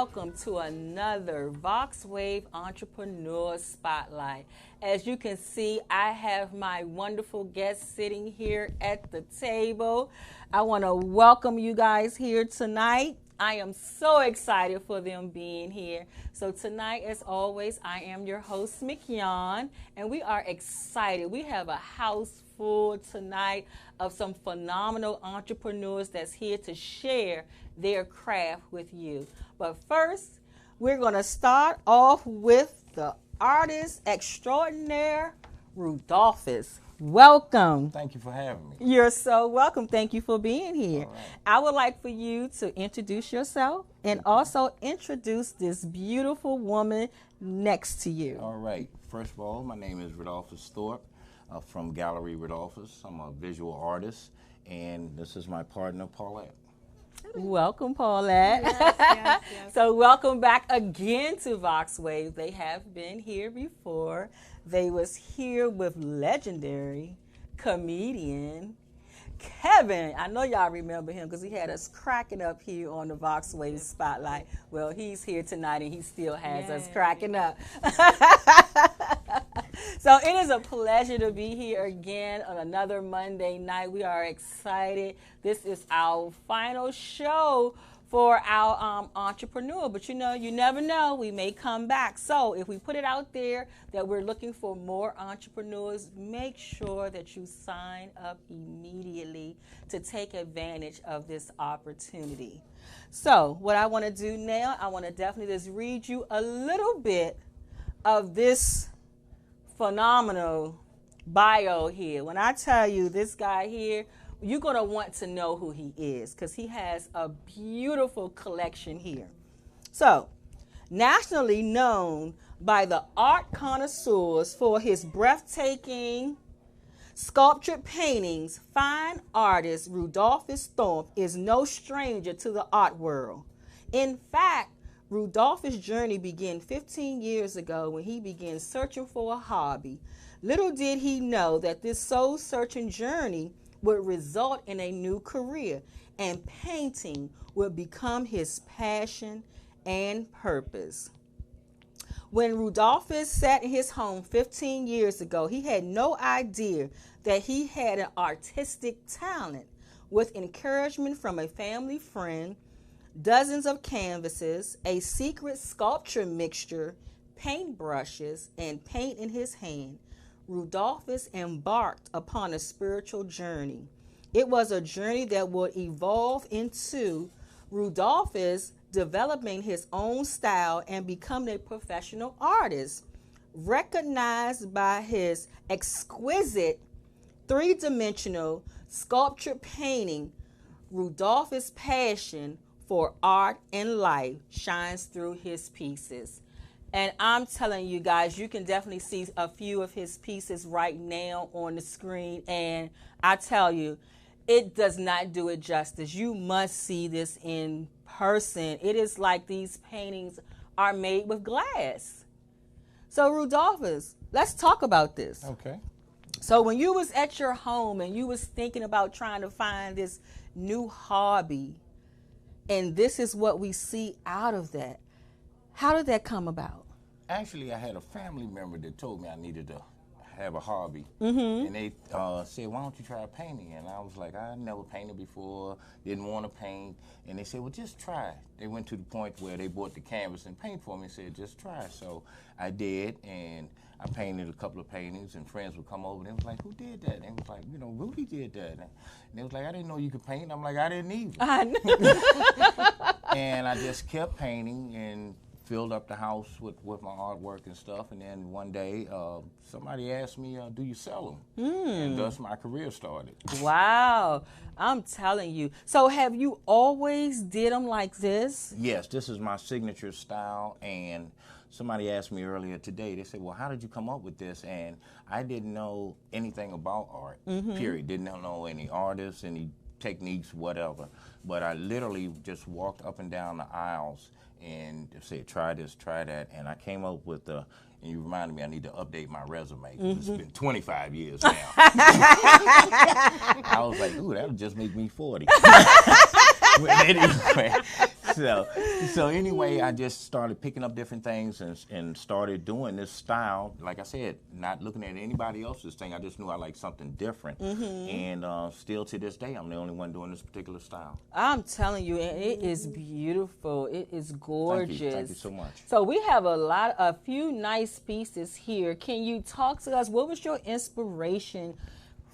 welcome to another Voxwav Entrepreneur Spotlight. As you can see, I have my wonderful guests sitting here at the table. I want to welcome you guys here tonight. I am so excited for them being here. So tonight, as always, I am your host, McYon, and we are excited. We have a house full tonight of some phenomenal entrepreneurs that's here to share their craft with you. But first, we're going to start off with the artist extraordinaire, Rudolphus. Welcome. Thank you for having me. You're so welcome. Thank you for being here. All right. I would like for you to introduce yourself and also introduce this beautiful woman next to you. All right. First of all, my name is Rudolphus Thorpe from Gallery Rudolphus. I'm a visual artist, and this is my partner, Paulette. Welcome, Paulette. Yes. So welcome back again to Voxwav. They have been here before. They was here with legendary comedian Kevin. I know y'all remember him because he had us cracking up here on the Voxwav Spotlight. Well, he's here tonight and he still has us cracking up. So it is a pleasure to be here again on another Monday night. We are excited. This is our final show for our entrepreneur. But you know, you never know. We may come back. So if we put it out there that we're looking for more entrepreneurs, make sure that you sign up immediately to take advantage of this opportunity. So what I want to do now, I want to definitely just read you a little bit of this phenomenal bio here. When I tell you this guy here, you're going to want to know who he is because he has a beautiful collection here. So, nationally known by the art connoisseurs for his breathtaking sculptured paintings, fine artist Rudolphus Thorpe is no stranger to the art world. In fact, Rudolphus' journey began 15 years ago when he began searching for a hobby. Little did he know that this soul-searching journey would result in a new career, and painting would become his passion and purpose. When Rudolphus sat in his home 15 years ago, he had no idea that he had an artistic talent. With encouragement from a family friend, dozens of canvases, a secret sculpture mixture, paintbrushes, and paint in his hand, Rudolphus embarked upon a spiritual journey. It was a journey that would evolve into Rudolphus developing his own style and becoming a professional artist. Recognized by his exquisite three-dimensional sculptured painting, Rudolphus' passion for art and life shines through his pieces. And I'm telling you guys, you can definitely see a few of his pieces right now on the screen. And I tell you, it does not do it justice. You must see this in person. It is like these paintings are made with glass. So Rudolphus, let's talk about this. Okay. So when you was at your home and you was thinking about trying to find this new hobby, and this is what we see out of that, how did that come about? Actually, I had a family member that told me I needed to have a hobby. And they said, why don't you try painting? And I was like, I never painted before, didn't want to paint. And they said, well, just try. They went to the point where they bought the canvas and paint for me and said, just try. So I did, and I painted a couple of paintings, and friends would come over, and they was like, who did that? And they was like, you know, Rudy did that. And they was like, I didn't know you could paint. And I'm like, I didn't either. I know. And I just kept painting and filled up the house with my artwork and stuff. And then one day, somebody asked me, do you sell them? And thus my career started. Wow. I'm telling you. So have you always did them like this? Yes, this is my signature style. And somebody asked me earlier today, they said, well, how did you come up with this? And I didn't know anything about art, period. Didn't know any artists, any techniques, whatever. But I literally just walked up and down the aisles and said, try this, try that. And I came up with and you reminded me I need to update my resume. It's been 25 years now. I was like, ooh, that'll just make me 40. But anyway, so anyway, I just started picking up different things and started doing this style. Like I said, not looking at anybody else's thing. I just knew I liked something different. And still to this day, I'm the only one doing this particular style. I'm telling you, it is beautiful. It is gorgeous. Thank you so much. So we have a few nice pieces here. Can you talk to us? What was your inspiration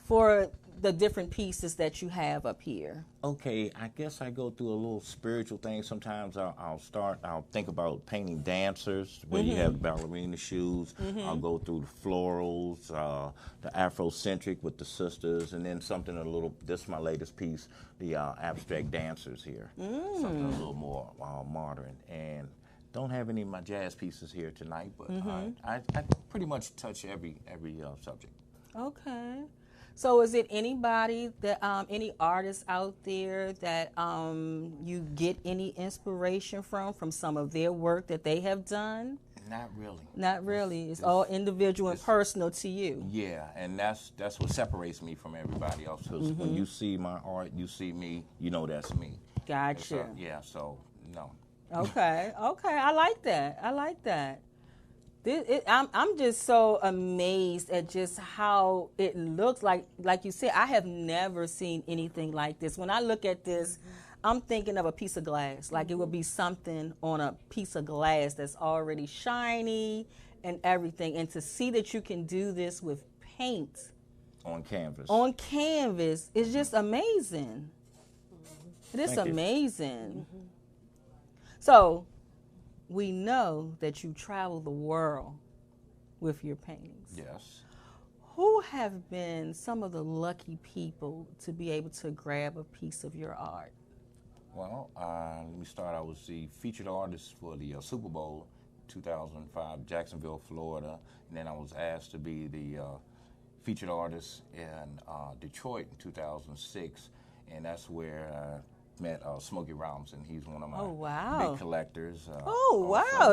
for the different pieces that you have up here? Okay, I guess I go through a little spiritual thing. Sometimes I'll think about painting dancers where you have ballerina shoes. I'll go through the florals, the Afrocentric with the sisters, and then something this is my latest piece, the abstract dancers here. Something a little more modern. And don't have any of my jazz pieces here tonight, but I pretty much touch every subject. Okay. So is it anybody that, any artists out there that you get any inspiration from some of their work that they have done? Not really. Not really. It's all individual and personal to you. Yeah, and that's what separates me from everybody else. Because when you see my art, you see me, you know that's me. Gotcha. So no. Okay. I like that. I'm just so amazed at just how it looks like you said, I have never seen anything like this. When I look at this, I'm thinking of a piece of glass. Like it would be something on a piece of glass that's already shiny and everything. And to see that you can do this with paint. On canvas. Is just amazing. It is amazing. So, we know that you travel the world with your paintings. Yes. Who have been some of the lucky people to be able to grab a piece of your art? Well, let me start. I was the featured artist for the Super Bowl 2005, Jacksonville, Florida. And then I was asked to be the featured artist in Detroit in 2006. And that's where met Smokey Robinson. He's one of my big collectors.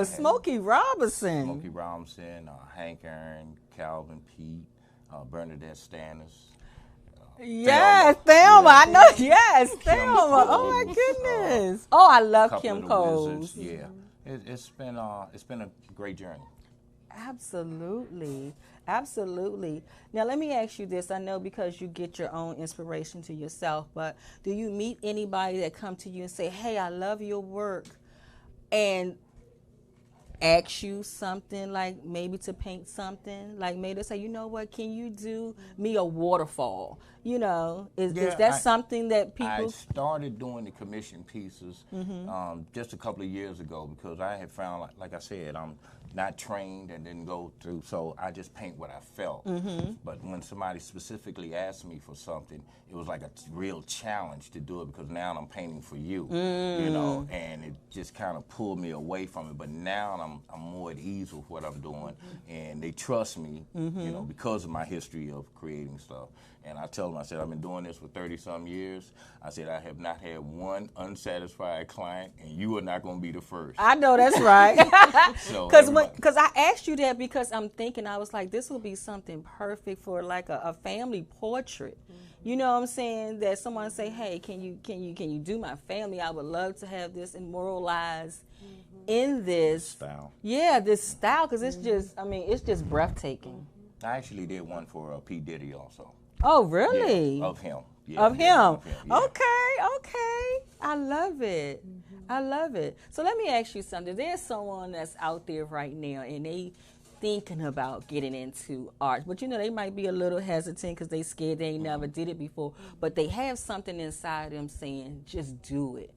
Smokey Robinson. Smokey Robinson, Hank Aaron, Calvin Pete, Bernadette Stannis. Yes, Thelma. I know. Yes, Thelma. Oh my goodness. Oh, I love Kim Coles. Yeah, it's been a great journey. Absolutely. Now, let me ask you this. I know because you get your own inspiration to yourself, but do you meet anybody that come to you and say, hey, I love your work, and ask you something like maybe to paint something? Like maybe they say, you know what, can you do me a waterfall? You know, is that something that people... I started doing the commission pieces just a couple of years ago because I had found, like I said, I'm not trained and didn't go through, so I just paint what I felt. But when somebody specifically asked me for something, it was like a real challenge to do it because now I'm painting for you, you know, and it just kind of pulled me away from it. But now I'm more at ease with what I'm doing, and they trust me, you know, because of my history of creating stuff. And I tell them, I said, I've been doing this for 30-some years. I said, I have not had one unsatisfied client, and you are not going to be the first. I know that's right. Because I asked you that because I'm thinking, I was like, this will be something perfect for like a family portrait. You know what I'm saying? That someone say, hey, can you do my family? I would love to have this immortalized in this style. Yeah, this style, because it's just, I mean, it's just breathtaking. I actually did one for P. Diddy also. Oh, really? Yeah, of him. Yeah, of him. Yeah. Okay. I love it. I love it. So let me ask you something. There's someone that's out there right now, and they thinking about getting into art, but you know, they might be a little hesitant because they scared they ain't never did it before, but they have something inside them saying, just do it.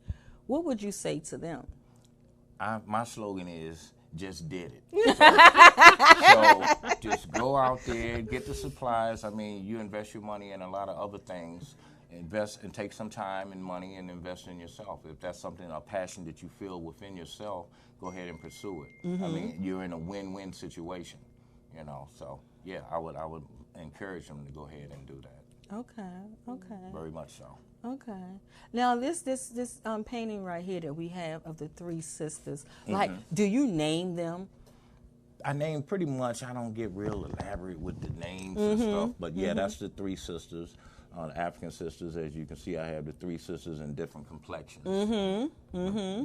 What would you say to them? My slogan is, just did it. So just go out there, get the supplies. I mean, you invest your money in a lot of other things. Invest and take some time and money and invest in yourself. If that's something, a passion that you feel within yourself, go ahead and pursue it. I mean, you're in a win-win situation, you know. So yeah, I would encourage them to go ahead and do that. Okay. Very much so. Okay. Now this painting right here that we have of the three sisters, like, do you name them? I name pretty much. I don't get real elaborate with the names and stuff, but yeah, that's the three sisters. African sisters. As you can see, I have the 3 sisters in different complexions.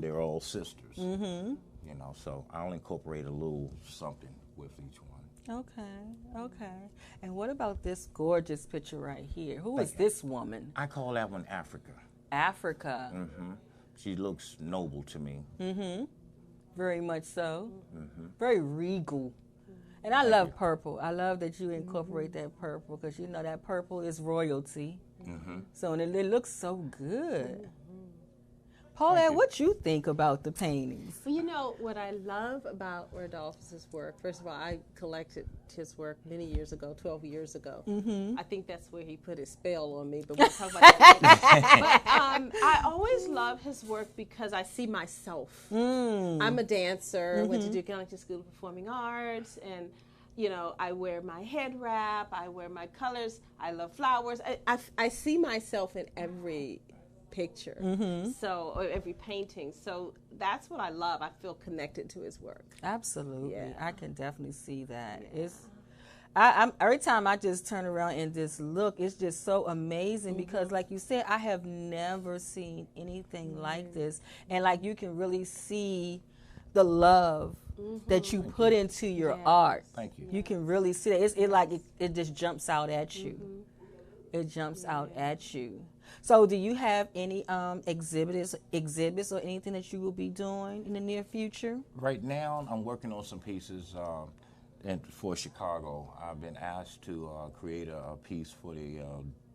They're all sisters. You know, so I'll incorporate a little something with each one. Okay. And what about this gorgeous picture right here? Who is this woman? I call that one Africa. Africa. She looks noble to me. Very much so. Very regal. And I love purple. I love that you incorporate that purple because you know that purple is royalty. So and it looks so good. Paulette, what you think about the paintings? Well, you know, what I love about Rudolphus's work, first of all, I collected his work many years ago, 12 years ago. I think that's where he put his spell on me, but we'll talk about that later. But I always love his work because I see myself. I'm a dancer, went to Duke Ellington School of Performing Arts, and you know, I wear my head wrap, I wear my colors, I love flowers. I see myself in every picture, so or every painting. So that's what I love. I feel connected to his work. Absolutely, I can definitely see that. I'm every time I just turn around and just look, it's just so amazing because, like you said, I have never seen anything like this, and like you can really see the love that you put into your art. Thank you. You can really see that. It just jumps out at you. It jumps out at you. So do you have any exhibits or anything that you will be doing in the near future? Right now, I'm working on some pieces for Chicago. I've been asked to create a piece for the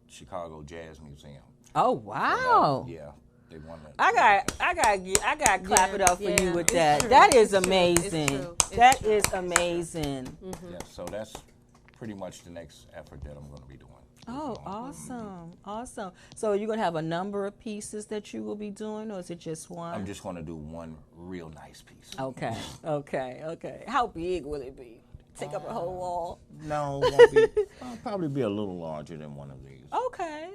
Chicago Jazz Museum. Oh wow! Yeah, they want to. I got clap it up for you with that. True. That is It's true. amazing. It's true. That is amazing. Yeah, so that's pretty much the next effort that I'm going to be doing. Oh, awesome. So you're going to have a number of pieces that you will be doing, or is it just one? I'm just going to do one real nice piece. Okay. How big will it be? Take up a whole wall? No, it won't be. I'll probably be a little larger than one of these. Okay.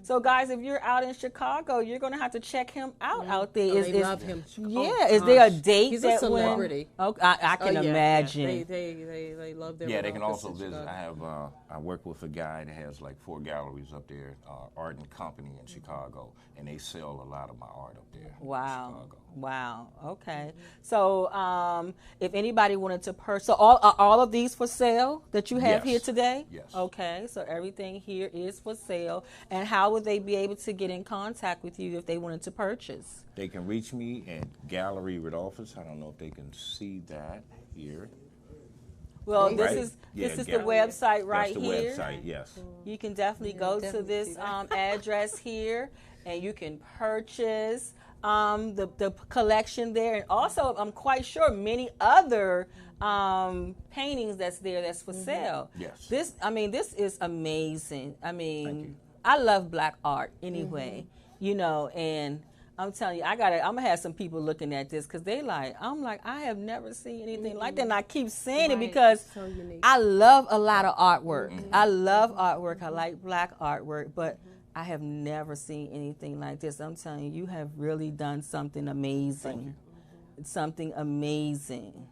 So guys, if you're out in Chicago, you're going to have to check him out there. They love him. Yeah, is there a date? He's a celebrity. Okay, I can imagine. They love their. Yeah, they can also Rudolphus in visit. Chicago. I work with a guy that has like 4 galleries up there, Art and Company in Chicago, and they sell a lot of my art up there. Wow. In Chicago. Wow. Okay. So, if anybody wanted to purchase, so all of these for sale that you have here today? Yes. Okay. So everything here is for sale. And how would they be able to get in contact with you if they wanted to purchase? They can reach me at Gallery Rudolphus. I don't know if they can see that here. Well, Right. this is the website right That's the here. website, yes. You can definitely go to definitely this see that. address here, and you can purchase the collection there. And also, I'm quite sure many other paintings that's there that's for sale. Yes. This is amazing. I Thank mean, you. I love black art anyway, you know, and I'm telling you, I'm gonna have some people looking at this because I'm like, I have never seen anything like that, and I keep saying it Right. because So unique. I love a lot of artwork. I love artwork. I like black artwork, but I have never seen anything like this. I'm telling you, you have really done something amazing. Something amazing.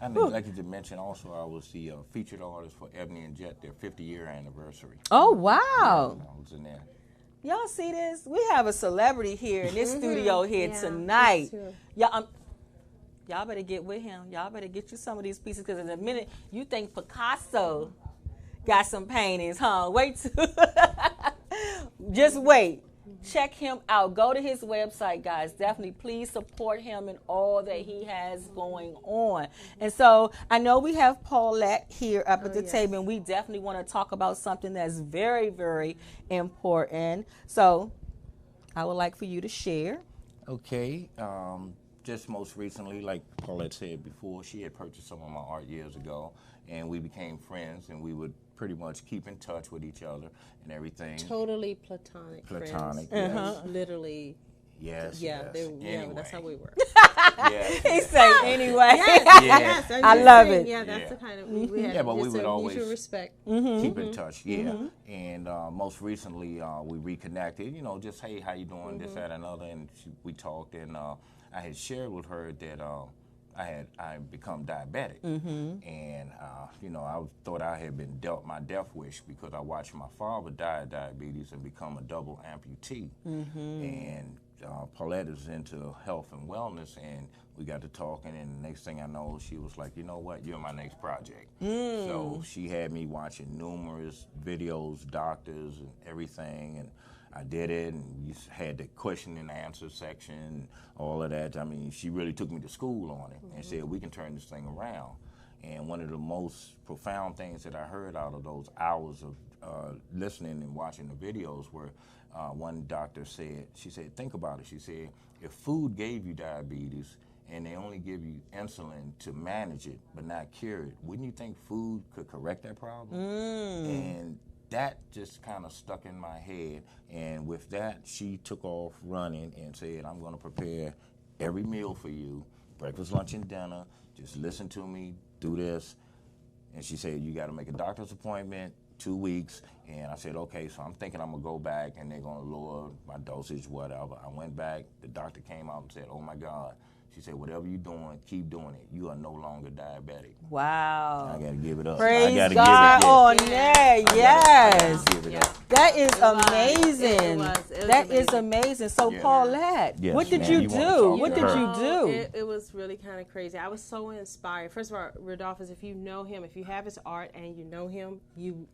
I neglected to mention also I was the featured artist for Ebony and Jet, their 50-year anniversary. Oh wow! I was in there. Y'all see this? We have a celebrity here in this studio here Yeah, tonight. me too. Y'all better get with him. Y'all better get you some of these pieces because in a minute you think Picasso got some paintings, huh? Wait till just wait. Check him out. Go to his website, guys. Definitely, please support him in all that he has going on. And so I know we have Paulette here up at the table, and we definitely want to talk about something that's very, very important. So I would like for you to share. Okay. Just most recently, like Paulette said before, she had purchased some of my art years ago, and we became friends, and we would pretty much keep in touch with each other and everything. Totally platonic. Platonic, friends. yes. Literally. Yes, Yeah, yes. yeah, that's how we were. Yes, He yes. said anyway. Yes, I'm I just love saying, it. Yeah, that's Yeah. the kind of we had. Yeah, but we just would a always mutual respect. keep in touch, yeah. And most recently, we reconnected. You know, just hey, how you doing? This, that, and other. And we talked, and I had shared with her that I become diabetic, and I thought I had been dealt my death wish because I watched my father die of diabetes and become a double amputee, and Paulette is into health and wellness, and we got to talking, and the next thing I know, she was like, you know what, you're my next project. So she had me watching numerous videos, doctors, and everything, and I did it, and you had the question and answer section, all of that. I mean, she really took me to school on it and said, we can turn this thing around. And one of the most profound things that I heard out of those hours of listening and watching the videos were one doctor said, she said, think about it. She said, if food gave you diabetes and they only give you insulin to manage it but not cure it, wouldn't you think food could correct that problem? And that just kind of stuck in my head, and with that, she took off running and said, I'm going to prepare every meal for you, breakfast, lunch, and dinner. Just listen to me, do this. And she said, you got to make a doctor's appointment, 2 weeks. And I said, okay, so I'm thinking I'm going to go back, and they're going to lower my dosage, whatever. I went back. The doctor came out and said, oh, my God. She said, whatever you're doing, keep doing it. You are no longer diabetic. Wow. I got to give it up. Praise I God on give it, there. Yes. Give it up. That is amazing. That is amazing. So, Paulette, Yes, what did ma'am, you you wanna do? talk What to did her. you do? It was really kind of crazy. I was so inspired. First of all, Rudolphus, if you know him, if you have his art and you know him, you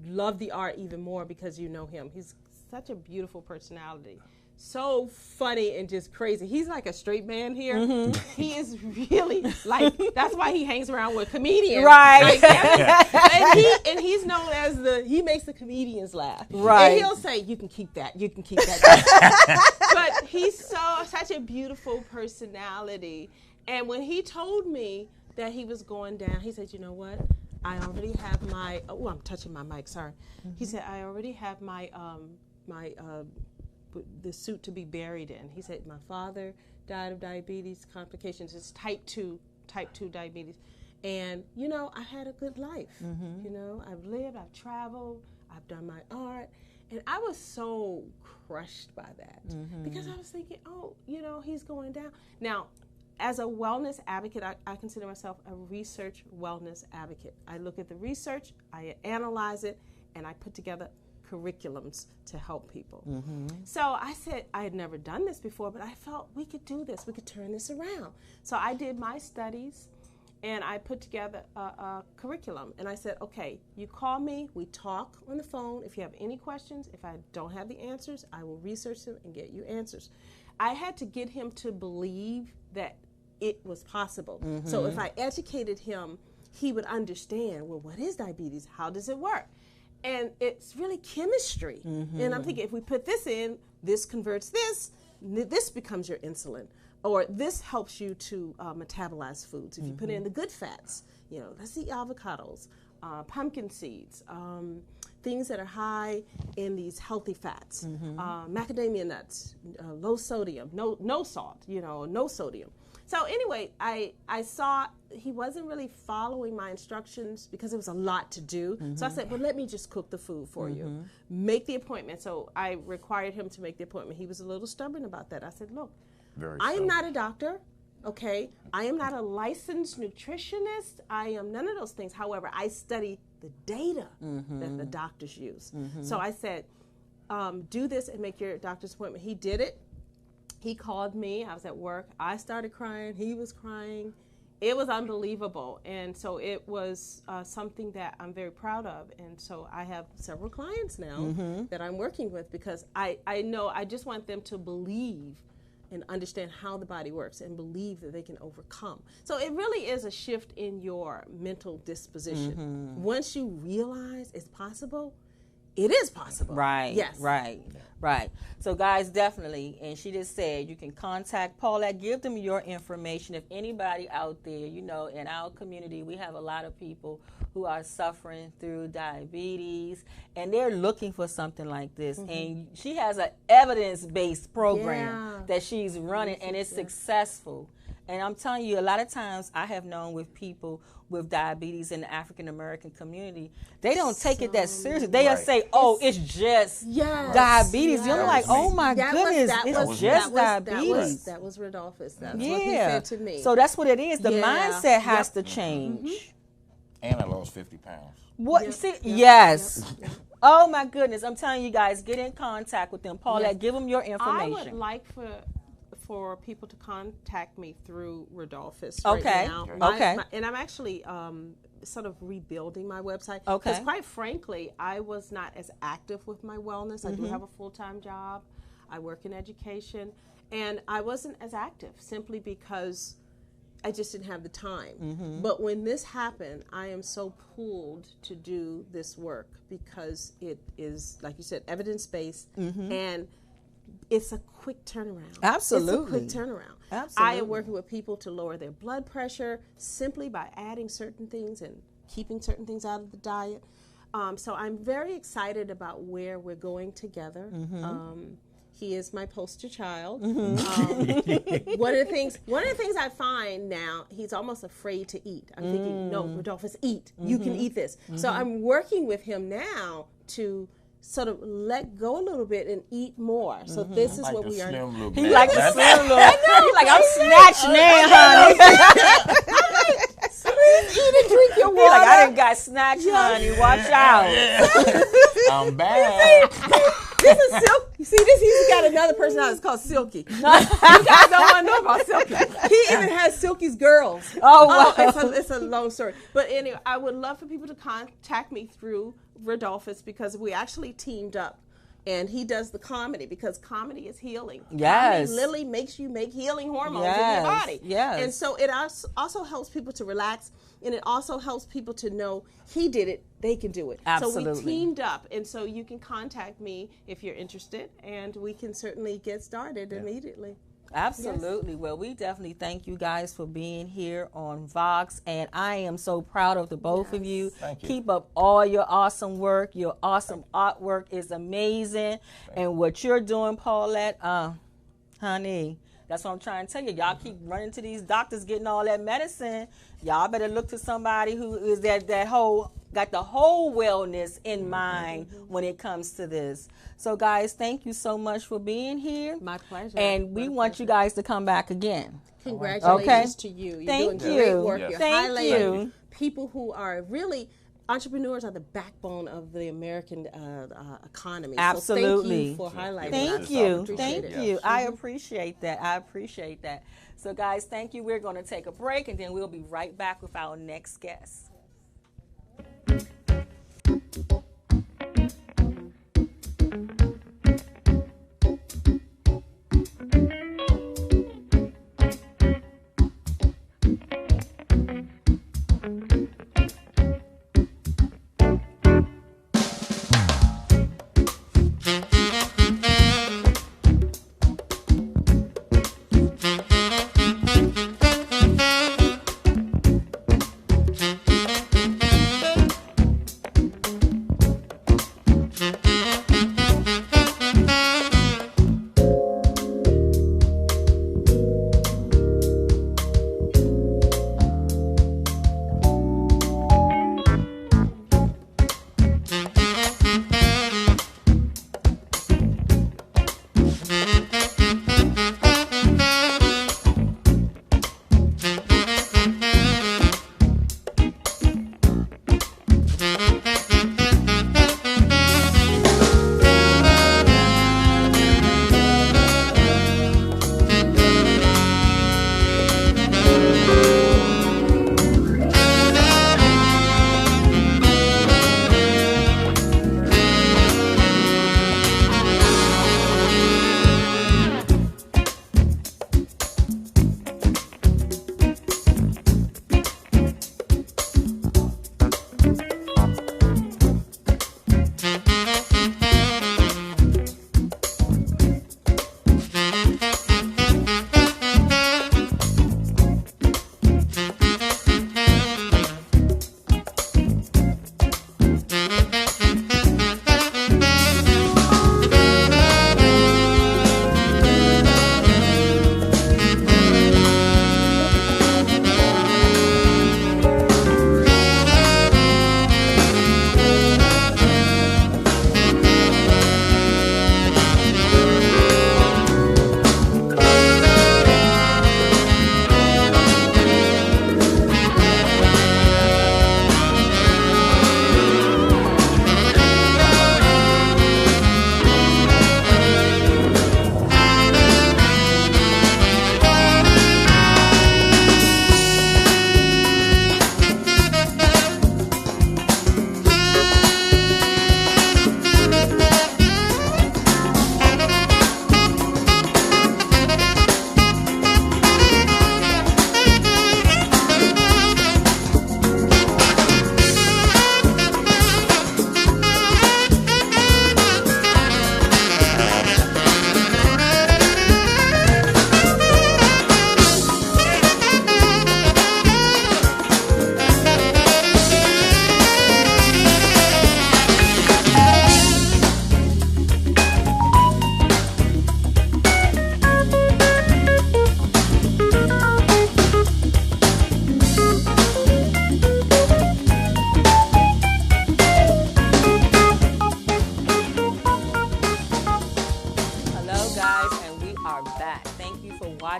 love the art even more because you know him. He's such a beautiful personality. So funny and just crazy. He's like a straight man here. He is really like, that's why he hangs around with comedians. Right. Like, and he's known as he makes the comedians laugh. Right. And he'll say, you can keep that, you can keep that. But he's such a beautiful personality. And when he told me that he was going down, he said, you know what? I already have my, I'm touching my mic, sorry. He said, I already have my the suit to be buried in. He said, my father died of diabetes complications. It's type 2 diabetes. And, I had a good life. I've lived, I've traveled, I've done my art. And I was so crushed by that because I was thinking, he's going down. Now, as a wellness advocate, I consider myself a research wellness advocate. I look at the research, I analyze it, and I put together curriculums to help people. So I said, I had never done this before, but I felt we could do this. We could turn this around. So I did my studies, and I put together a curriculum. And I said, okay, you call me, we talk on the phone. If you have any questions, if I don't have the answers, I will research them and get you answers. I had to get him to believe that it was possible. So if I educated him, he would understand, well, what is diabetes? How does it work? And it's really chemistry. And I'm thinking, if we put this in, this converts this becomes your insulin. Or this helps you to metabolize foods. If you put in the good fats, let's eat avocados, pumpkin seeds, things that are high in these healthy fats, macadamia nuts, low sodium, no salt, no sodium. So anyway, I saw he wasn't really following my instructions because it was a lot to do. So I said, well, let me just cook the food for you. Make the appointment. So I required him to make the appointment. He was a little stubborn about that. I said, look, I am not a doctor, okay? I am not a licensed nutritionist. I am none of those things. However, I study the data that the doctors use. So I said, do this and make your doctor's appointment. He did it. He called me. I was at work. I started crying. He was crying. It was unbelievable. And so it was something that I'm very proud of. And so I have several clients now that I'm working with because I know I just want them to believe and understand how the body works and believe that they can overcome. So it really is a shift in your mental disposition. Once you realize it's possible, it is possible. Right. Yes. Right. So guys, definitely, and she just said you can contact Paulette, give them your information. If anybody out there, in our community, we have a lot of people who are suffering through diabetes, and they're looking for something like this. And she has an evidence-based program that she's running, and it's successful. And I'm telling you, a lot of times I have known with people with diabetes in the African American community, they don't take it that seriously. They just say, "Oh, it's just diabetes." You're like, "Oh my goodness, it's just diabetes." That was Rudolphus. That's what he said to me. So that's what it is. The mindset has to change. And I lost 50 pounds. What? See, yes. Oh my goodness! I'm telling you guys, get in contact with them, Paulette. Give them your information. I would like for people to contact me through Rudolphus Okay. right now. Okay. And I'm actually sort of rebuilding my website. Okay. Because quite frankly, I was not as active with my wellness. I do have a full-time job. I work in education. And I wasn't as active simply because I just didn't have the time. But when this happened, I am so pulled to do this work because it is, like you said, evidence-based and it's a quick turnaround. Absolutely. It's a quick turnaround. Absolutely. I am working with people to lower their blood pressure simply by adding certain things and keeping certain things out of the diet. So I'm very excited about where we're going together. He is my poster child. One of the things I find now, he's almost afraid to eat. I'm thinking, no, Rudolphus, eat. You can eat this. So I'm working with him now to sort of let go a little bit and eat more. So this is Like what the we are. slim little He man. like the slim little. He like, I'm snatched now, honey. Eat and drink your He water. like, I done got snatched, honey. Watch out. I'm bad. This is Silk. You see this? He's got another personality. It's called Silky. You guys don't want to know about Silky. He even has Silky's girls. Oh, wow. It's a long story. But anyway, I would love for people to contact me through Rudolphus because we actually teamed up. And he does the comedy because comedy is healing. Yes. Comedy literally makes you make healing hormones in Yes. your body. Yes. And so it also helps people to relax, and it also helps people to know he did it, they can do it. Absolutely. So we teamed up, and so you can contact me if you're interested, and we can certainly get started immediately. Absolutely. Well, we definitely thank you guys for being here on Vox, and I am so proud of the both of you. Thank you. Keep up all your awesome work. Your awesome artwork is amazing, and what you're doing, Paulette, honey, that's what I'm trying to tell you. Y'all keep running to these doctors getting all that medicine. Y'all better look to somebody who is got the whole wellness in mind when it comes to this. So, guys, thank you so much for being here. My pleasure. And we want you guys to come back again. Congratulations to you. You're Thank doing you. great work. Yes. You're Thank highlighting you. people who are really entrepreneurs are the backbone of the American economy. Absolutely. So thank you for highlighting Thank that. you. Appreciate Thank it. you. I appreciate that. I appreciate that. So, guys, thank you. We're going to take a break, and then we'll be right back with our next guest.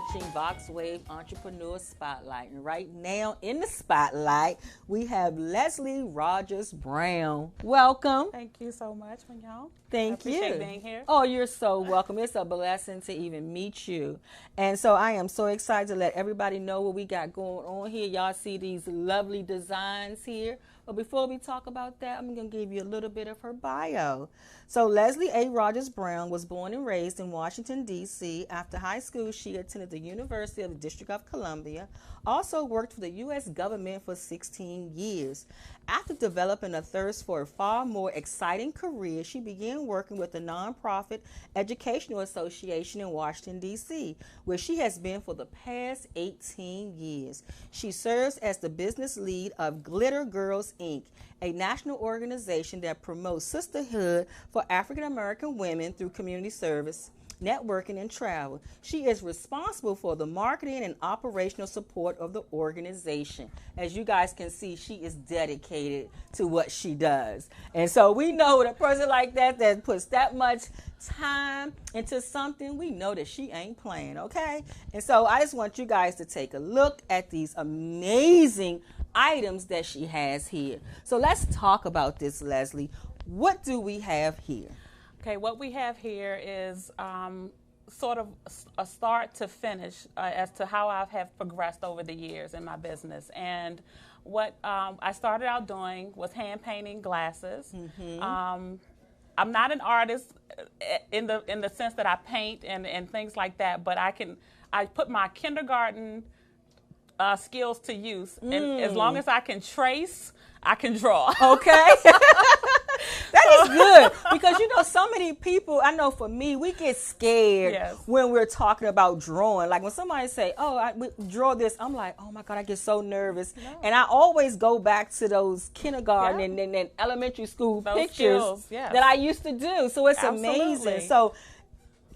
watching Voxwav Entrepreneur Spotlight. And right now in the spotlight, we have Leslie Rogers Brown. Welcome. Thank you so much, Mignon. Thank you. I appreciate being here. Oh, you're so welcome. It's a blessing to even meet you. And so I am so excited to let everybody know what we got going on here. Y'all see these lovely designs here. But before we talk about that, I'm going to give you a little bit of her bio. So Leslie A. Rogers Brown was born and raised in Washington, D.C. After high school, she attended the University of the District of Columbia, also worked for the U.S. government for 16 years. After developing a thirst for a far more exciting career, she began working with the nonprofit Educational Association in Washington, D.C., where she has been for the past 18 years. She serves as the business lead of Glitter Girls, Inc., a national organization that promotes sisterhood for African American women through community service, networking, and travel. She is responsible for the marketing and operational support of the organization. As you guys can see, she is dedicated to what she does. And so we know with a person like that that puts that much time into something, we know that she ain't playing, okay? And so I just want you guys to take a look at these amazing items that she has here. So let's talk about this, Leslie. What do we have here? Okay, what we have here is sort of a start to finish as to how I have progressed over the years in my business. And what I started out doing was hand painting glasses. Mm-hmm. I'm not an artist in the sense that I paint and things like that, but I put my kindergarten skills to use, and as long as I can trace, I can draw. Okay. That is good, because you know, so many people, I know for me, we get scared when we're talking about drawing. Like when somebody say, oh, I draw this, I'm like, oh my God, I get so nervous. No. And I always go back to those kindergarten and elementary school pictures that I used to do. So it's amazing. So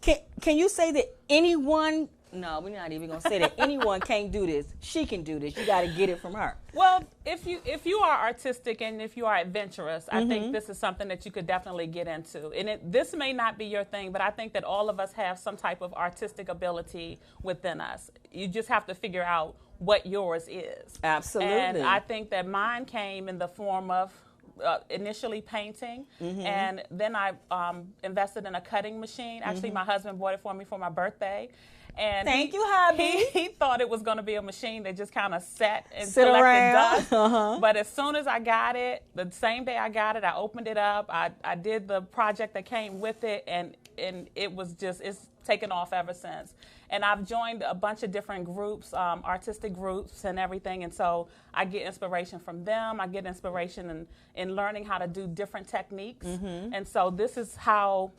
can you say that anyone, no, we're not even going to say that anyone can't do this. She can do this. You got to get it from her. Well, if you are artistic and if you are adventurous, I think this is something that you could definitely get into. And this may not be your thing, but I think that all of us have some type of artistic ability within us. You just have to figure out what yours is. Absolutely. And I think that mine came in the form of initially painting, and then I invested in a cutting machine. Actually, my husband bought it for me for my birthday. And Thank you, hubby. He thought it was going to be a machine that just kind of sat and collected dust. But as soon as I got it, the same day I got it, I opened it up. I did the project that came with it, and it was just, it's taken off ever since. And I've joined a bunch of different groups, artistic groups and everything. And so I get inspiration from them. I get inspiration in learning how to do different techniques. And so this is how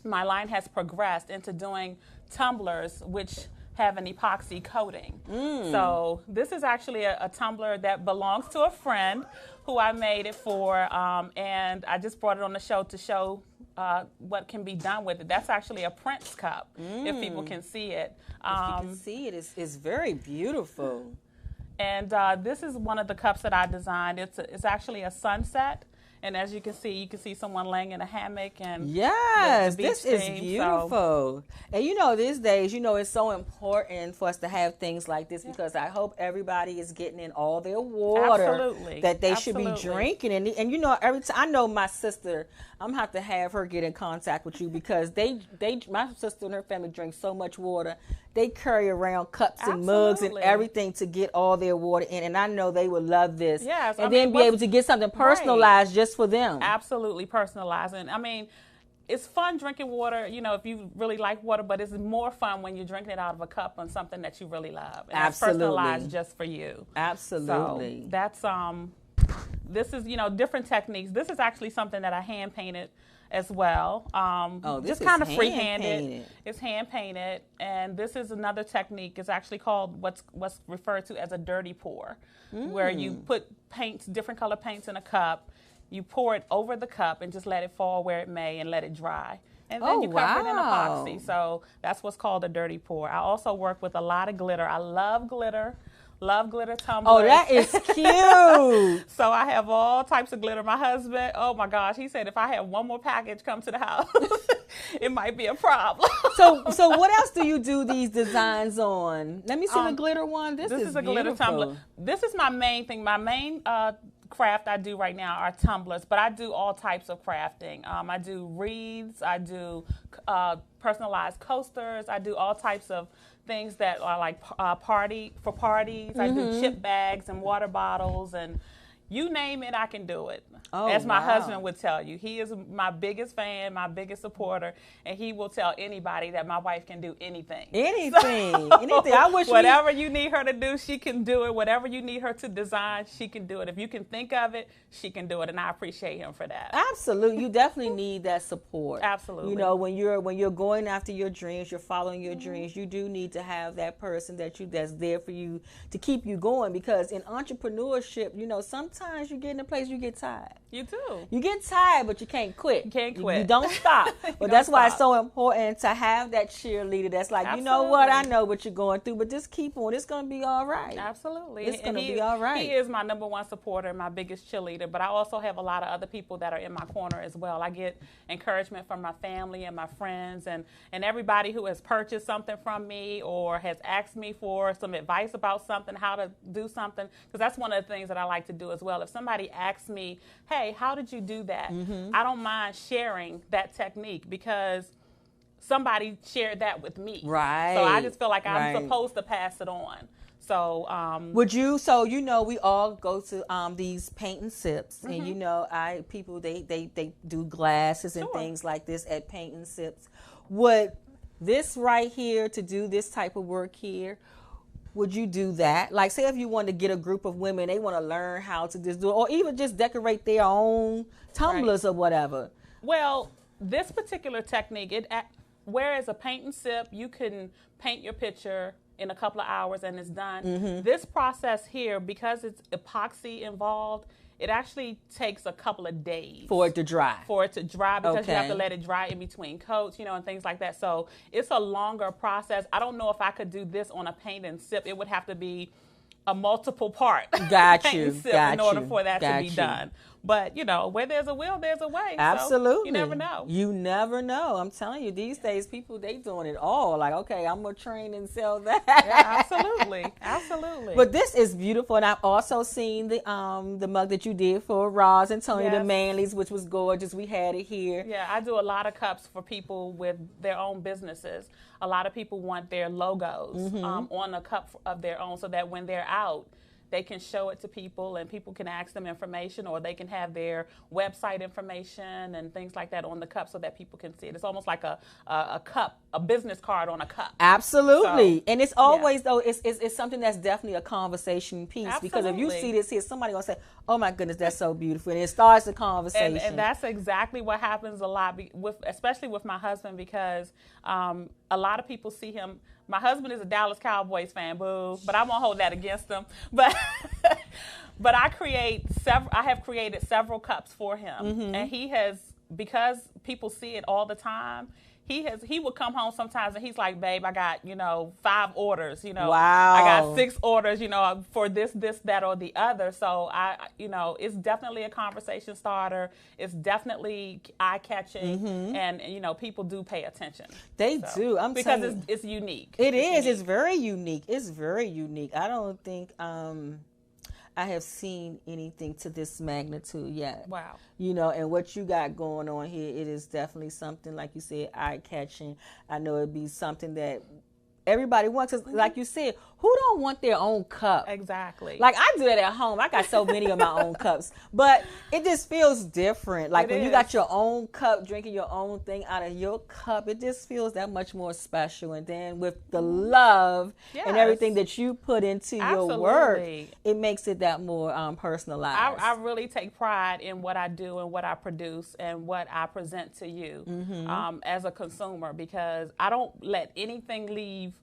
my line has progressed into doing tumblers, which have an epoxy coating. So this is actually a tumbler that belongs to a friend who I made it for, and I just brought it on the show to show what can be done with it. That's actually a Prince cup, if people can see it. If you can see it, it's very beautiful. And this is one of the cups that I designed. It's actually a sunset. And as you can see someone laying in a hammock. And yes, the beach this is beautiful. So. And you know, these days, you know, it's so important for us to have things like this, because I hope everybody is getting in all their water that they should be drinking. And you know, every time, I know my sister, I'm going to have her get in contact with you, because my sister and her family drink so much water. They carry around cups and mugs and everything to get all their water in. And I know they would love this. Yes, and then be able to get something personalized just for them. Absolutely personalized. And I mean, it's fun drinking water, you know, if you really like water, but it's more fun when you're drinking it out of a cup on something that you really love. And it's personalized just for you. Absolutely. So that's, this is, you know, different techniques. This is actually something that I hand painted as well. This just kind of free-handed. It's hand painted, and this is another technique. It's actually called what's referred to as a dirty pour, where you put different color paints in a cup. You pour it over the cup and just let it fall where it may and let it dry. And then you cover it in epoxy. So that's what's called a dirty pour. I also work with a lot of glitter. I love glitter. Love glitter tumblers. Oh, that is cute. So I have all types of glitter. My husband, oh my gosh, he said if I have one more package come to the house, it might be a problem. So what else do you do these designs on? Let me see the glitter one. This is a glitter tumbler. This is my main thing. My main craft I do right now are tumblers, but I do all types of crafting. I do wreaths. I do personalized coasters. I do all types of things that are like parties. I do chip bags and water bottles, and you name it, I can do it. Oh, as my wow. husband would tell you. He is my biggest fan, my biggest supporter, and he will tell anybody that my wife can do anything. Anything. I wish whatever you need her to do, she can do it. Whatever you need her to design, she can do it. If you can think of it, she can do it, and I appreciate him for that. Absolutely. You definitely need that support. Absolutely. You know, when you're going after your dreams, you're following your dreams, you do need to have that person that's there for you to keep you going, because in entrepreneurship, you know, sometimes you get in a place you get tired. You do. You get tired, but you can't quit. You can't quit. You don't stop. But that's why it's so important to have that cheerleader that's like, Absolutely. You know what, I know what you're going through, but just keep on. It's going to be all right. Absolutely. It's going to be all right. He is my number one supporter, my biggest cheerleader, but I also have a lot of other people that are in my corner as well. I get encouragement from my family and my friends and everybody who has purchased something from me or has asked me for some advice about something, how to do something, because that's one of the things that I like to do as well. If somebody asks me, hey, how did you do that? I don't mind sharing that technique because somebody shared that with me. Right. So I just feel like I'm supposed to pass it on. So would you? So you know, we all go to these paint and sips, and you know, people they do glasses and things like this at paint and sips. Would this right here to do this type of work here? Would you do that? Like, say if you want to get a group of women, they want to learn how to just do it, or even just decorate their own tumblers or whatever. Well, this particular technique, whereas a paint and sip, you can paint your picture in a couple of hours and it's done. This process here, because it's epoxy involved, it actually takes a couple of days for it to dry. Because you have to let it dry in between coats, you know, and things like that. So it's a longer process. I don't know if I could do this on a paint and sip. It would have to be a multiple part Got paint you. and sip Got in order you. for that Got to be you. done. But, you know, where there's a will, there's a way. Absolutely. So you never know. You never know. I'm telling you, these days, people, they doing it all. Like, okay, I'm going to train and sell that. Yeah, absolutely. Absolutely. But this is beautiful. And I've also seen the mug that you did for Roz and Tony, the Yes. Manleys, which was gorgeous. We had it here. Yeah, I do a lot of cups for people with their own businesses. A lot of people want their logos on a cup of their own so that when they're out, they can show it to people and people can ask them information, or they can have their website information and things like that on the cup so that people can see it. It's almost like a cup, a business card on a cup. Absolutely. So, and it's always, though, it's something that's definitely a conversation piece. Absolutely. Because if you see this here, somebody going to say, oh, my goodness, that's so beautiful. And it starts the conversation. And that's exactly what happens a lot, especially with my husband, because a lot of people see him. My husband is a Dallas Cowboys fan, boo, but I won't hold that against him. But I have created several cups for him, and he has, because people see it all the time. He would come home sometimes and he's like, babe, I got, 5 orders, Wow. I got 6 orders, for this, that, or the other. So it's definitely a conversation starter. It's definitely eye-catching, and people do pay attention. They do. Because it's unique. It's unique. It's very unique. It's very unique. I don't think I have seen anything to this magnitude yet. Wow. And what you got going on here, it is definitely something, like you said, eye-catching. I know it'd be something that everybody wants. 'Cause like you said, who don't want their own cup? Exactly. Like, I do that at home. I got so many of my own cups. But it just feels different. Like, when you got your own cup, drinking your own thing out of your cup, it just feels that much more special. And then with the love and everything that you put into your work, it makes it that more personalized. I really take pride in what I do and what I produce and what I present to you as a consumer, because I don't let anything leave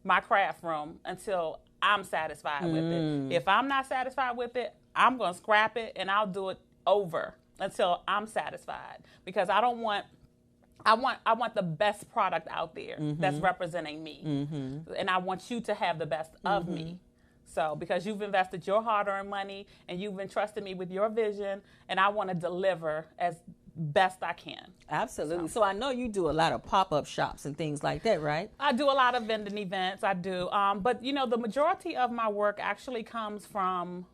my craft room until I'm satisfied with it. If I'm not satisfied with it, I'm going to scrap it and I'll do it over until I'm satisfied, because I want the best product out there that's representing me. And I want you to have the best of me. So because you've invested your hard-earned money and you've entrusted me with your vision, and I want to deliver as best I can. Absolutely. So I know you do a lot of pop-up shops and things like that, right? I do a lot of vending events. I do. But, the majority of my work actually comes from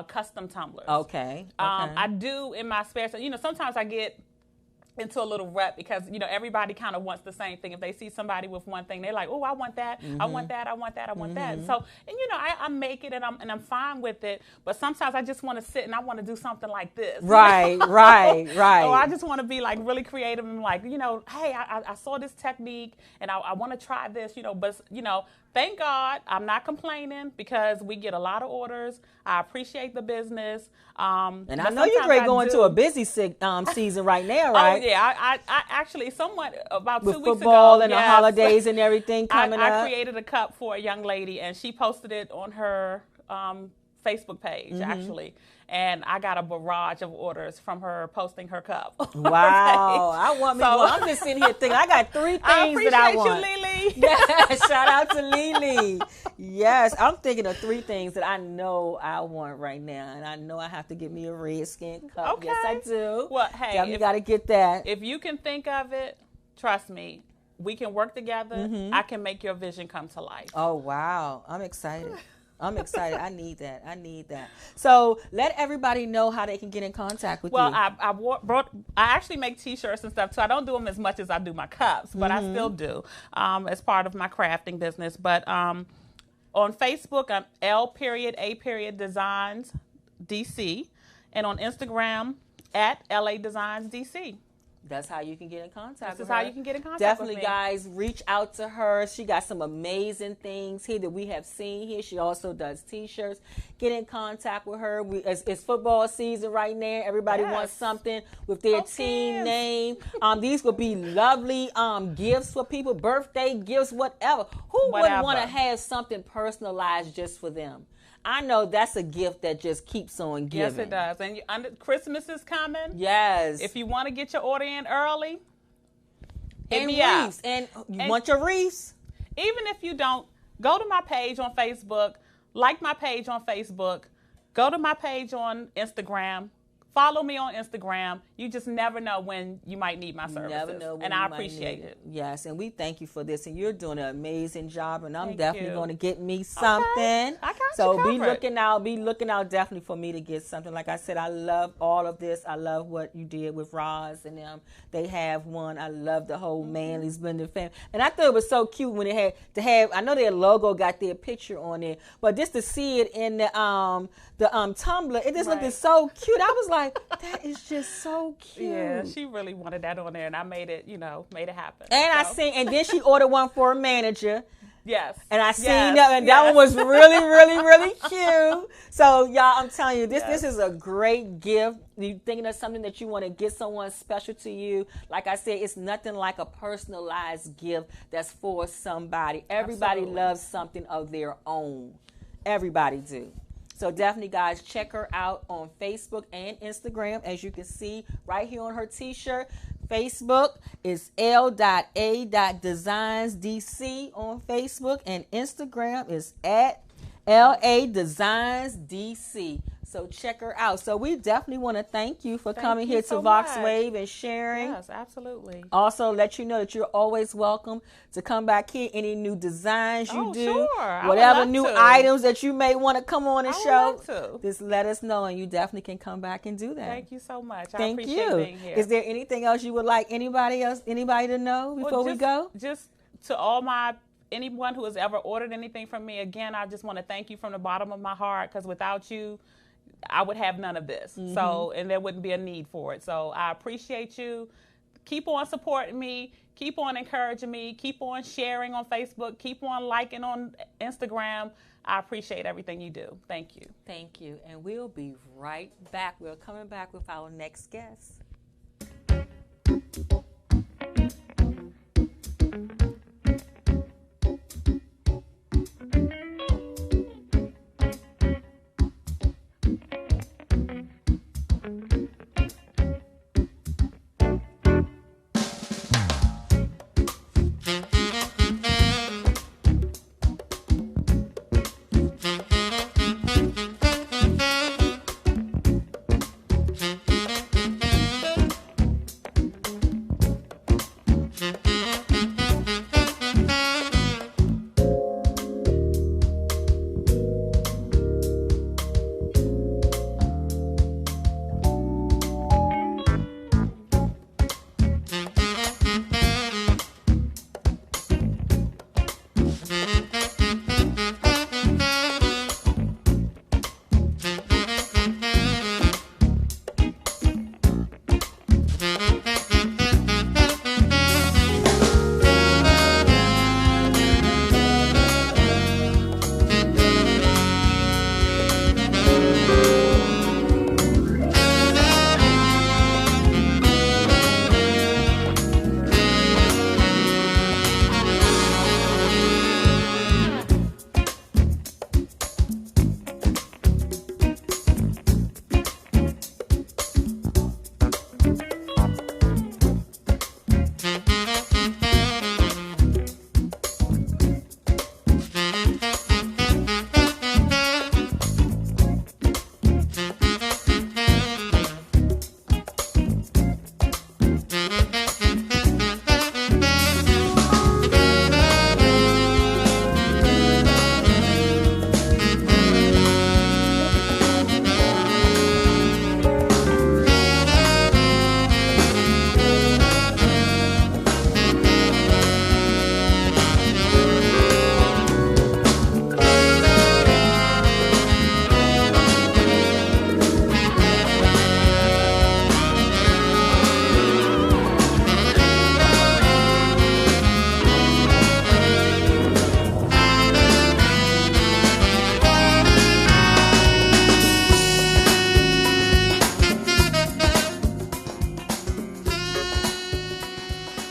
custom tumblers. Okay. I do in my spare time. Sometimes I get into a little rut because, everybody kind of wants the same thing. If they see somebody with one thing, they're like, oh, I want that. I want that. I want that. I want that. So, and I make it and I'm fine with it. But sometimes I just want to sit and I want to do something like this. Right. Or I just want to be like really creative and like, hey, I saw this technique and I want to try this, but, thank God I'm not complaining because we get a lot of orders. I appreciate the business. And I know you're great going to a busy season right now, right? Oh, yeah. I actually somewhat about with 2 weeks ago. With football and the holidays and everything coming up. I created a cup for a young lady and she posted it on her Facebook page, actually. And I got a barrage of orders from her posting her cup. Wow. I want me one. I'm just sitting here thinking, I got 3 things that I want. I appreciate you, Lily. Yeah, shout out to Lily. Yes, I'm thinking of 3 things that I know I want right now. And I know I have to get me a Redskin cup. Okay. Yes, I do. Well, hey. You got to get that. If you can think of it, trust me, we can work together. I can make your vision come to life. Oh, wow. I'm excited. I need that. So let everybody know how they can get in contact with you. Well, I actually make T-shirts and stuff, so I don't do them as much as I do my cups, but I still do as part of my crafting business. But on Facebook, I'm L.A. Designs DC, and on Instagram at LA Designs DC. That's how you can get in contact with her. This is how you can get in contact Definitely, with me. guys, reach out to her. She got some amazing things here that we have seen here. She also does T-shirts. Get in contact with her. It's football season right now. Everybody wants something with their team name. These would be lovely gifts for people, birthday gifts, whatever. Who wouldn't want to have something personalized just for them? I know that's a gift that just keeps on giving. Yes, it does. And Christmas is coming. Yes. If you want to get your order in early, hit me wreaths. up. And you want your wreaths? Even if you don't, go to my page on Facebook, like my page on Facebook, go to my page on Instagram, follow me on Instagram. You just never know when you might need my services. Never know when and you I might appreciate need it. Yes, and we thank you for this. And you're doing an amazing job. And I'm Thank definitely you. going to get me something. Okay. I got so you be covered. looking out definitely for me to get something. Like I said, I love all of this. I love what you did with Roz and them. They have one. I love the whole Manly's Blended family. And I thought it was so cute when it had to have, I know their logo got their picture on it, but just to see it in the tumbler, it just looked so cute. I was like, that is just so cute. Yeah, she really wanted that on there, and I made it happen. And I seen, and then she ordered one for a manager. Yes. And I seen that, and that one was really, really, really cute. So, y'all, I'm telling you, this is a great gift. You thinking of something that you want to get someone special to you. Like I said, it's nothing like a personalized gift that's for somebody. Everybody loves something of their own. Everybody do. So definitely, guys, check her out on Facebook and Instagram. As you can see right here on her T-shirt, Facebook is L.A.DesignsDC on Facebook, and Instagram is at LA Designs DC. So check her out. So we definitely want to thank you for coming here to Voxwav and sharing. Yes, absolutely. Also, let you know that you're always welcome to come back here. Any new designs you do, sure. whatever new items that you may want to come on and show, would love to. just let us know, and you definitely can come back and do that. Thank you so much. I Thank appreciate you. being here. Is there anything else you would like anybody to know before we go? Just to anyone who has ever ordered anything from me, again, I just want to thank you from the bottom of my heart, because without you, I would have none of this. So, and there wouldn't be a need for it. So I appreciate you. Keep on supporting me. Keep on encouraging me. Keep on sharing on Facebook. Keep on liking on Instagram. I appreciate everything you do. Thank you. Thank you. And we'll be right back. We're coming back with our next guest.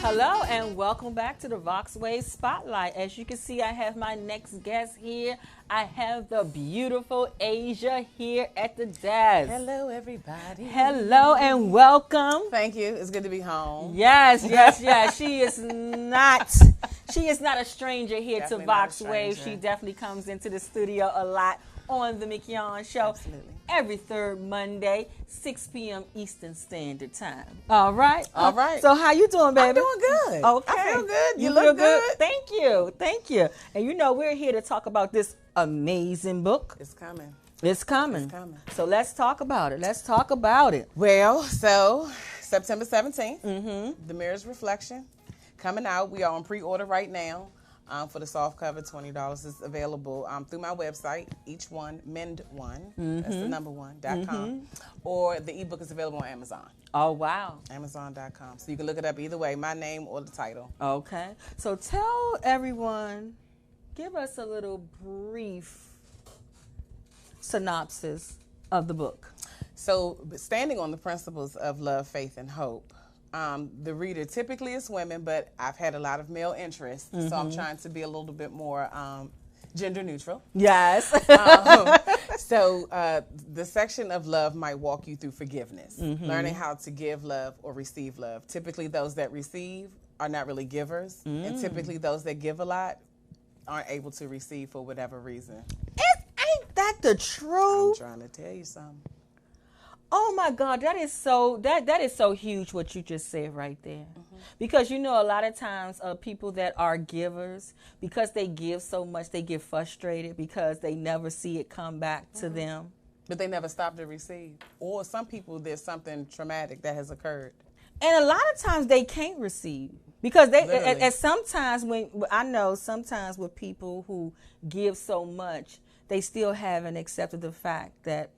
Hello and welcome back to the Voxwav Spotlight. As you can see, I have my next guest here. I have the beautiful Asia here at the desk. Hello, everybody. Hello and welcome. Thank you. It's good to be home. Yes. She is not a stranger here Definitely to not a Voxwav. stranger. She definitely comes into the studio a lot on the McYon Show. Absolutely. Every third Monday, 6 p.m. Eastern Standard Time. All right? All right. So how you doing, baby? I'm doing good. Okay. I feel good. You feel look good. Thank you. And we're here to talk about this amazing book. It's coming. It's coming. It's coming. So let's talk about it. Well, so September 17th, The Mirror's Reflection, coming out. We are on pre-order right now. For the soft cover, $20 is available through my website, each one, mend1, that's the number one.com, or the ebook is available on Amazon. Oh, wow. Amazon.com. So you can look it up either way, my name or the title. Okay. So tell everyone, give us a little brief synopsis of the book. So standing on the principles of love, faith, and hope, the reader typically is women, but I've had a lot of male interest, so I'm trying to be a little bit more gender neutral. Yes. So the section of love might walk you through forgiveness, learning how to give love or receive love. Typically those that receive are not really givers, and typically those that give a lot aren't able to receive for whatever reason. Ain't that the truth? I'm trying to tell you something. Oh my God, that is so huge what you just said right there. Because a lot of times people that are givers, because they give so much, they get frustrated because they never see it come back to them. But they never stop to receive. Or some people, there's something traumatic that has occurred. And a lot of times they can't receive because they Literally. and sometimes sometimes with people who give so much, they still haven't accepted the fact that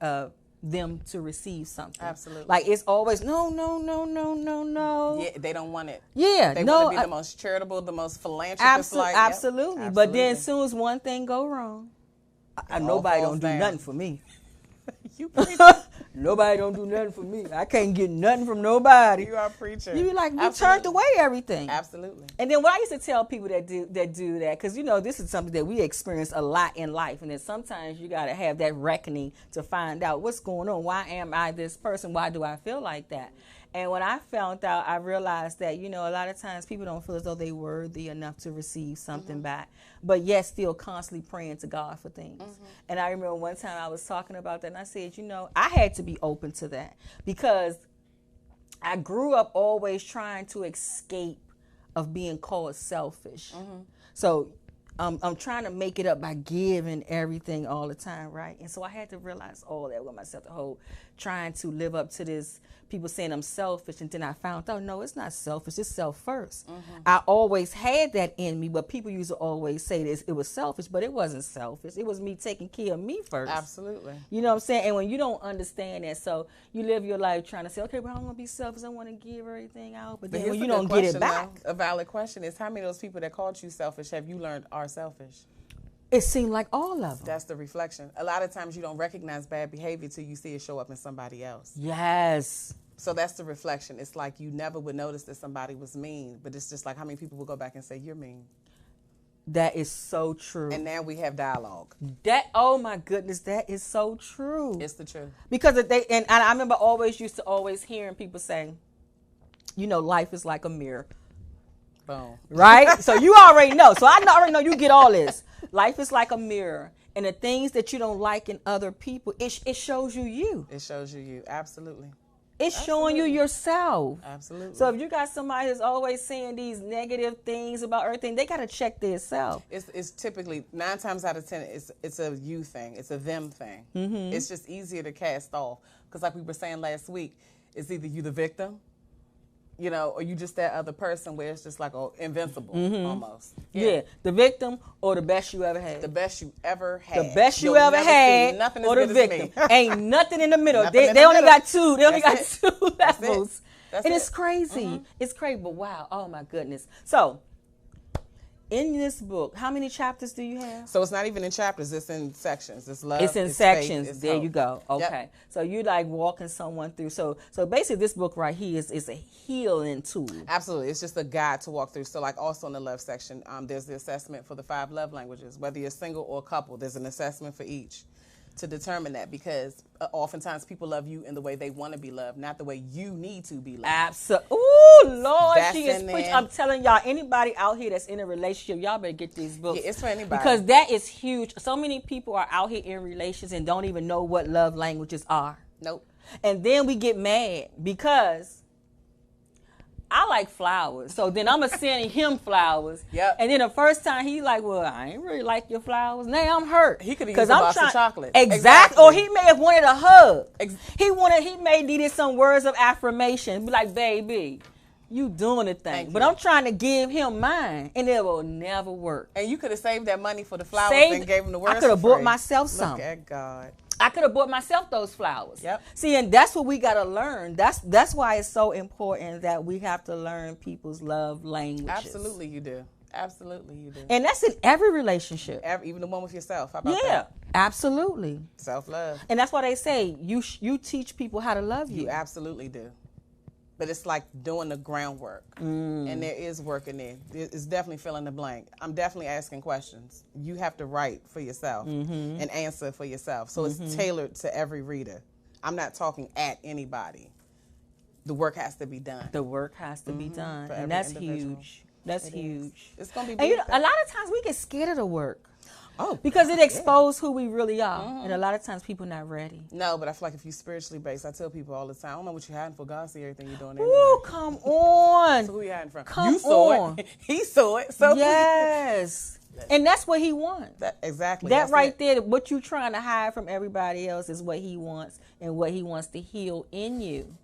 them to receive something. Absolutely. Like it's always no. Yeah, they don't want it. Yeah, They want to be the most charitable, the most philanthropist. Absolutely. Yep. But then as soon as one thing go wrong, nobody falls don't do down. nothing for me. You preach. Nobody don't do nothing for me. I can't get nothing from nobody. You are a preacher. You like you Absolutely. turned away everything. Absolutely. And then what I used to tell people that do that, because this is something that we experience a lot in life, and then sometimes you got to have that reckoning to find out what's going on. Why am I this person? Why do I feel like that? And when I found out, I realized that a lot of times people don't feel as though they worthy enough to receive something back, but yet still constantly praying to God for things. And I remember one time I was talking about that, and I said, I had to be open to that because I grew up always trying to escape of being called selfish. So I'm trying to make it up by giving everything all the time, right? And so I had to realize all that with myself, the whole trying to live up to this, people saying I'm selfish, and then I found out, no, it's not selfish, it's self first. I always had that in me, but people used to always say this, it was selfish, but it wasn't selfish. It was me taking care of me first. Absolutely. You know what I'm saying? And when you don't understand that, so you live your life trying to say, okay, but I don't want to be selfish, I want to give everything out, but then here's when a you good don't get it question, back, though. A valid question is, how many of those people that called you selfish have you learned are selfish? it seemed like all of them. That's the reflection. A lot of times you don't recognize bad behavior till you see it show up in somebody else. Yes. So that's the reflection. It's like you never would notice that somebody was mean, but it's just like how many people will go back and say, you're mean. That is so true. And now we have dialogue. Oh my goodness, that is so true. It's the truth. Because and I remember always hearing people say, life is like a mirror. Boom. Right? So you already know. So I already know you get all this. Life is like a mirror. And the things that you don't like in other people, it shows you. It shows you. Absolutely. It's showing you yourself. Absolutely. So if you got somebody who's always saying these negative things about everything, they got to check themselves. It's typically 9 times out of 10, it's a you thing. It's a them thing. Mm-hmm. It's just easier to cast off. Because like we were saying last week, it's either you the victim, or you just that other person where it's just like invincible almost. Yeah, the victim or the best you ever had. The best you ever had. The best you ever had nothing or the as good victim. As me. Ain't nothing in the middle. Nothing in They the only middle. got two. They only got That's two levels. That's and it. it's crazy. It's crazy, but wow. Oh my goodness. So in this book, how many chapters do you have? So it's not even in chapters. It's in sections. It's love. It's in it's sections. Faith, it's there hope. you go. Okay. Yep. So you like walking someone through. So basically this book right here is a healing tool. Absolutely. It's just a guide to walk through. So like also in the love section, there's the assessment for the 5 love languages. Whether you're single or couple, there's an assessment for each to determine that, because oftentimes people love you in the way they want to be loved, not the way you need to be loved. Absolutely. Ooh, Lord, That's she is in preaching. there. I'm telling y'all, anybody out here that's in a relationship, y'all better get these books. Yeah, it's for anybody. Because that is huge. So many people are out here in relations and don't even know what love languages are. Nope. And then we get mad because I like flowers. So then I'm going to send him flowers. Yep. And then the first time he like, well, I ain't really like your flowers. Now I'm hurt. He could have used a box of chocolate. Exactly. Or he may have wanted a hug. Ex- He may needed some words of affirmation. Be like, baby, you doing the thing. Thank But you. I'm trying to give him mine. And it will never work. And you could have saved that money for the flowers Saved- and gave him the words. I could have for bought free. myself Look some. at God. I could have bought myself those flowers. Yep. See, and that's what we got to learn. That's why it's so important that we have to learn people's love languages. Absolutely, you do. Absolutely, you do. And that's in every relationship. Even the one with yourself. How about Yeah, that? absolutely. Self-love. And that's why they say you teach people how to love you. You absolutely do. But it's like doing the groundwork. And there is work in there. It's definitely fill in the blank. I'm definitely asking questions. You have to write for yourself and answer for yourself. So it's tailored to every reader. I'm not talking at anybody. The work has to be done. The work has to be done. For And every that's individual. huge. That's It is. huge. It's going to be And big. a lot of times we get scared of the work. Oh, Because it exposes who we really are. And a lot of times people not ready. no, but I feel like if you're spiritually based, I tell people all the time, I don't know what you're hiding for. God see everything you're doing anyway. Ooh, come on. So who you hiding from? Come you saw on. it. He saw it. So Yes. And that's what he wants. exactly. That That's right it. there, what you trying to hide from everybody else is what he wants and what he wants to heal in you.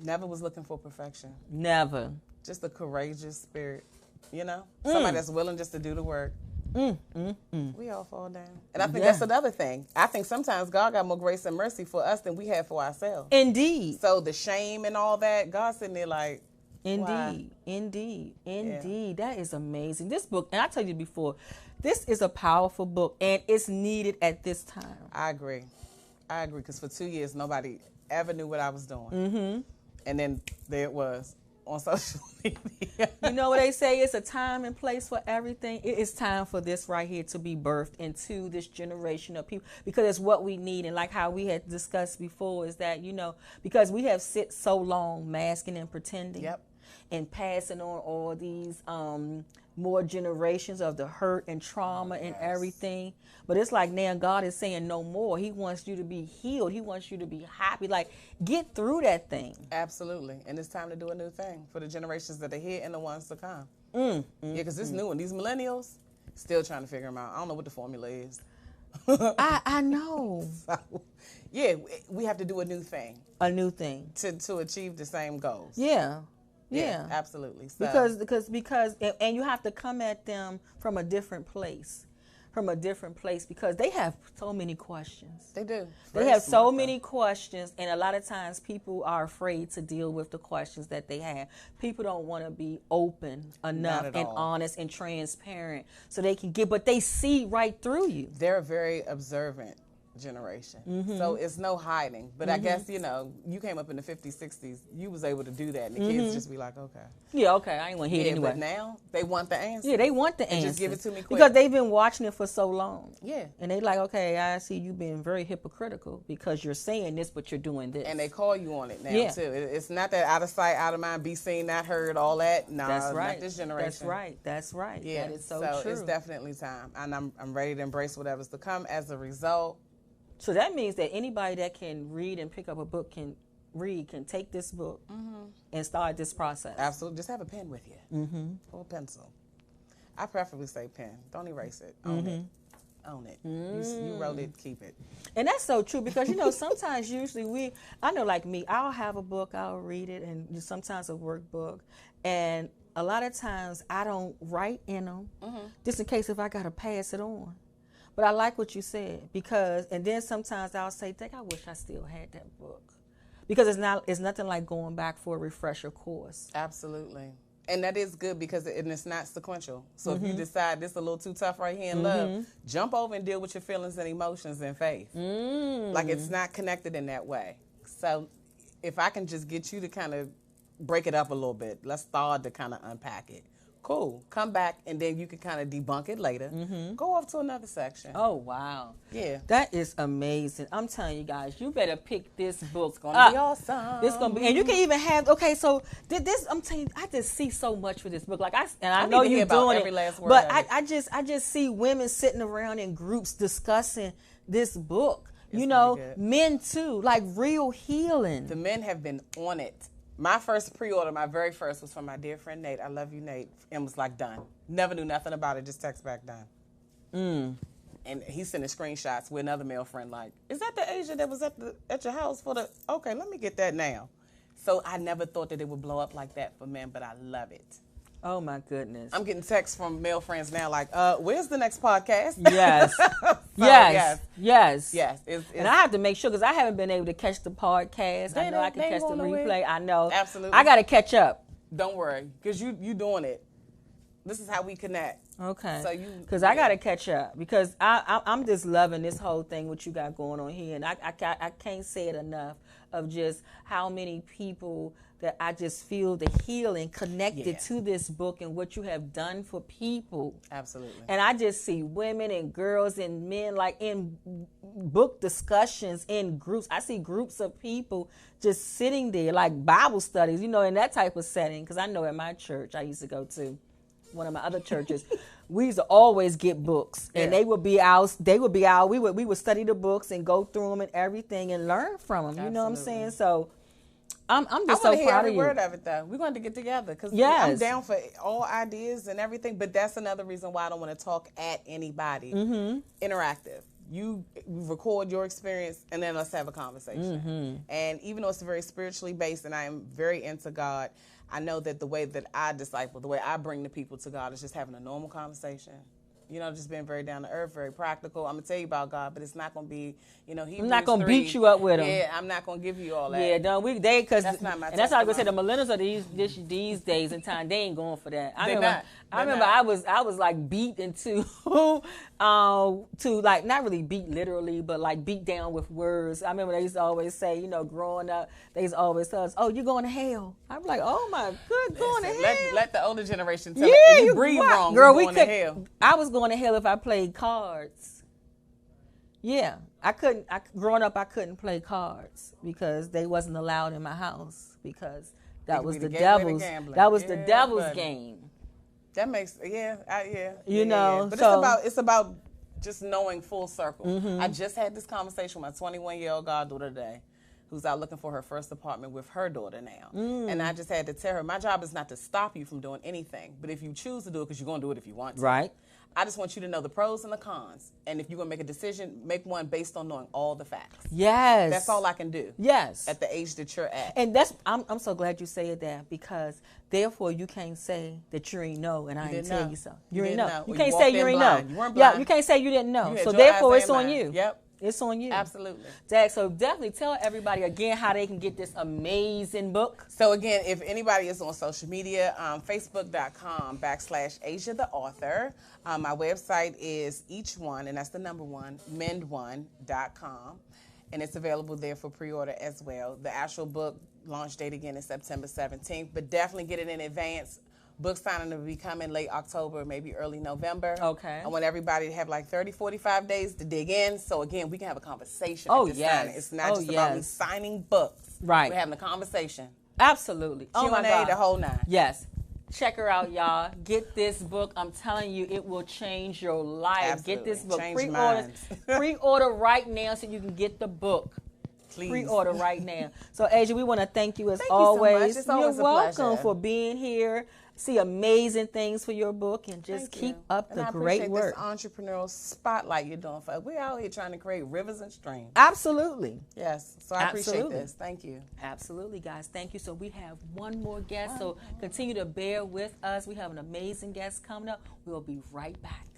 Never was looking for perfection. Never. Just a courageous spirit. You know? Somebody that's willing just to do the work. We all fall down. And I think that's another thing. I think sometimes God got more grace and mercy for us than we have for ourselves. Indeed. So the shame and all that, God's sitting there like, why? Indeed. That is amazing. This book, and I told you before, this is a powerful book and it's needed at this time. I agree. Because for 2 years, nobody ever knew what I was doing. And then there it was on social media. You know what they say? It's a time and place for everything. It is time for this right here to be birthed into this generation of people because it's what we need. And like how we had discussed before is that, because we have sit so long masking and pretending and passing on all these more generations of the hurt and trauma and everything. But it's like now God is saying no more. He wants you to be healed. He wants you to be happy. Like, get through that thing. Absolutely. And it's time to do a new thing for the generations that are here and the ones to come. Yeah, because this new one, these millennials, still trying to figure them out. I don't know what the formula is. I know. So, yeah, we have to do a new thing. A new thing. To achieve the same goals. Yeah. Absolutely. So, Because and you have to come at them from a different place. Because they have so many questions. They do. They have so many questions, and a lot of times people are afraid to deal with the questions that they have. People don't want to be open enough and honest and transparent so they can but they see right through you. They're a very observant generation. So it's no hiding. But I guess, you came up in the 50s, 60s, you was able to do that, and the kids just be like, okay. Yeah, okay, I ain't want to hear it anyway. But now, they want the answer. Yeah, they want the answer. Just give it to me quick. Because they've been watching it for so long. Yeah. And they like, okay, I see you being very hypocritical because you're saying this, but you're doing this. And they call you on it now, too. It's not that out of sight, out of mind, be seen, not heard, all that. No, that's right. Not this generation. That's right. Yeah, that is so true. It's definitely time. And I'm ready to embrace whatever's to come as a result. So that means that anybody that can read and pick up a book can take this book and start this process. Absolutely. Just have a pen with you or a pencil. I preferably say pen. Don't erase it. Own it. Own it. You wrote it, keep it. And that's so true because, sometimes usually I know like me, I'll have a book, I'll read it, and sometimes a workbook. And a lot of times I don't write in them just in case if I got to pass it on. But I like what you said and then sometimes I'll say, I wish I still had that book. Because it's nothing like going back for a refresher course. Absolutely. And that is good because it's not sequential. So if you decide this is a little too tough right here in love, jump over and deal with your feelings and emotions in faith. Like it's not connected in that way. So if I can just get you to kind of break it up a little bit, let's start to kind of unpack it. Cool. Come back, and then you can kind of debunk it later. Go off to another section. Oh, wow. Yeah. That is amazing. I'm telling you guys, you better pick this book. It's going to be awesome. It's going to be, and you can even have, okay, so this, I'm telling you, I just see so much for this book. Like, I know you're doing every last word but of I just see women sitting around in groups discussing this book. It's you know, good. men too, like real healing. The men have been on it. My first pre-order, my very first, was from my dear friend Nate. I love you, Nate. And was like, done. Never knew nothing about it. Just text back, done. And he sent screenshots with another male friend like, is that the Asia that was at your house for the, okay, let me get that now. So I never thought that it would blow up like that for men, but I love it. Oh, my goodness. I'm getting texts from male friends now like, where's the next podcast? Yes. Yes. It's, and I have to make sure, because I haven't been able to catch the podcast. I know I can catch the replay. I know. Absolutely. I got to catch up. Don't worry, because you doing it. This is how we connect. Okay. So because I got to catch up, because I'm just loving this whole thing what you got going on here, and I can't say it enough of just how many people that I just feel the healing connected to this book and what you have done for people. Absolutely. And I just see women and girls and men like in book discussions in groups. I see groups of people just sitting there like Bible studies, you know, in that type of setting. Because I know at my church, I used to go to one of my other churches, we used to always get books, and they would be out. We would study the books and go through them and everything and learn from them. You know what I'm saying? So I'm just so proud of you. I want to hear every word of it, though. We're going to get together because I'm down for all ideas and everything. But that's another reason why I don't want to talk at anybody. Interactive. You record your experience, and then let's have a conversation. And even though it's very spiritually based, and I am very into God, I know that the way that I disciple, the way I bring the people to God, is just having a normal conversation. You know, just being very down to earth, very practical. I'm going to tell you about God, but it's not going to be, you know, I'm not going to beat you up with him. Yeah, I'm not going to give you all that. Yeah, no, because that's not my and that's how I was going to say, the millennials are these days and time, they ain't going for that. I remember I was like beat into to like not really beat literally, but like beat down with words. I remember they used to always say, you know, growing up, they used to always tell us, "Oh, you're going to hell." I'm like, "Oh my good, going to hell." Let the older generation tell it. You breathe wrong, girl. We could. I was going to hell if I played cards. Yeah, growing up, I couldn't play cards because they wasn't allowed in my house because that was the devil's. That was the devil's game. That makes you know. But it's about just knowing full circle. I just had this conversation with my 21-year-old goddaughter today, who's out looking for her first apartment with her daughter now. And I just had to tell her, my job is not to stop you from doing anything, but if you choose to do it, because you're going to do it if you want to. Right. I just want you to know the pros and the cons. And if you're going to make a decision, make one based on knowing all the facts. Yes. That's all I can do. Yes. At the age that you're at. And I'm so glad you said that, because therefore you can't say that you ain't know and I ain't tell you so. You ain't know. You can't say you ain't know. You weren't blind. Yeah, you can't say you didn't know. So therefore it's on you. Yep. It's on you. Absolutely. Dag, so definitely tell everybody again how they can get this amazing book. So again, if anybody is on social media, facebook.com/Asia the author. My website is each one, and that's the number one, mend1.com. And it's available there for pre-order as well. The actual book launch date again is September 17th, but definitely get it in advance. Book signing will be coming late October, maybe early November. Okay. I want everybody to have like 30, 45 days to dig in. So again, we can have a conversation. Yes. It's not just about me signing books. Right. We're having a conversation. Absolutely. Q&A, my God. the whole nine. Yes. Check her out, y'all. Get this book. I'm telling you, it will change your life. Absolutely. Get this book. Change Pre-order right now so you can get the book. Please. Pre-order right now. So, Asia, we want to thank you as always. You so much. It's always You're welcome a pleasure. for being here. See amazing things for your book, and just keep up the great work. I appreciate this entrepreneurial spotlight you're doing for us. We're out here trying to create rivers and streams. Absolutely. Yes. So I appreciate this. Thank you. Absolutely, guys. Thank you. So we have one more guest. So continue to bear with us. We have an amazing guest coming up. We'll be right back.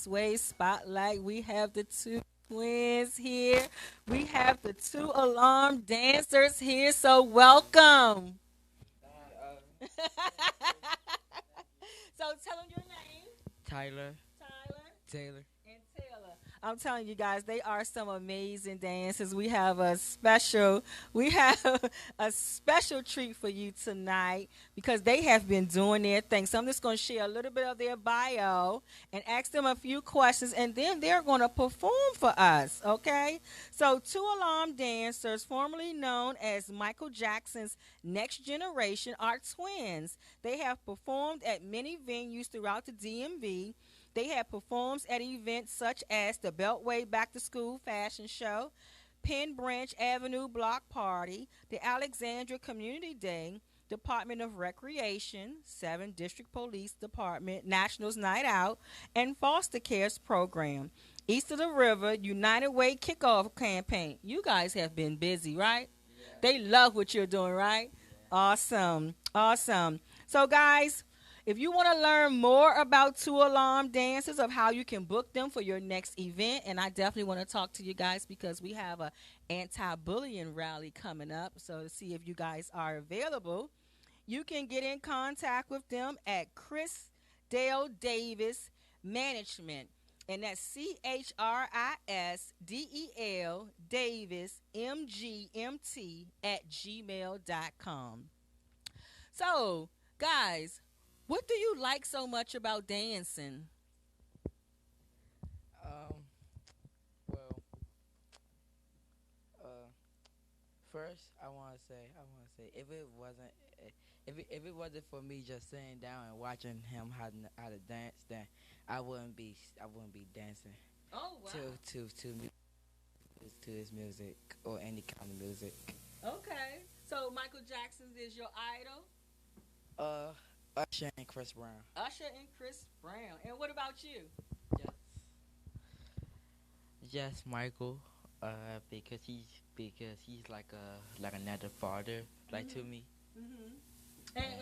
Voxwav Spotlight. We have the two twins here. We have the two alarm dancers here. So welcome. So tell them your name. Tyler, Tyler Taylor. and Taylor. I'm telling you guys, they are some amazing dancers. We have a special treat for you tonight because they have been doing their thing. So I'm just going to share a little bit of their bio and ask them a few questions, and then they're going to perform for us, okay? So two alarm dancers, formerly known as Michael Jackson's Next Generation, are twins. They have performed at many venues throughout the DMV. They have performed at events such as the Beltway Back to School Fashion Show, Penn Branch Avenue Block Party, the Alexandria Community Day, Department of Recreation, 7th District Police Department, Nationals Night Out, and Foster Care's program. East of the River United Way Kickoff Campaign. You guys have been busy, right? Yeah. They love what you're doing, right? Yeah. Awesome. Awesome. So, guys, if you want to learn more about two alarm dancers, of how you can book them for your next event, and I definitely want to talk to you guys because we have a anti-bullying rally coming up, so to see if you guys are available, you can get in contact with them at Chris Dale Davis Management, and that's CHRISDEL Davis MGMT at gmail.com. So, guys, what do you like so much about dancing? First, I want to say, if it wasn't for me just sitting down and watching him how to dance, then I wouldn't be dancing. Oh wow. To his music or any kind of music. Okay. So Michael Jackson is your idol? Usher and Chris Brown. Usher and Chris Brown. And what about you? Just Michael. Because he's like another father, like to me. Mm-hmm.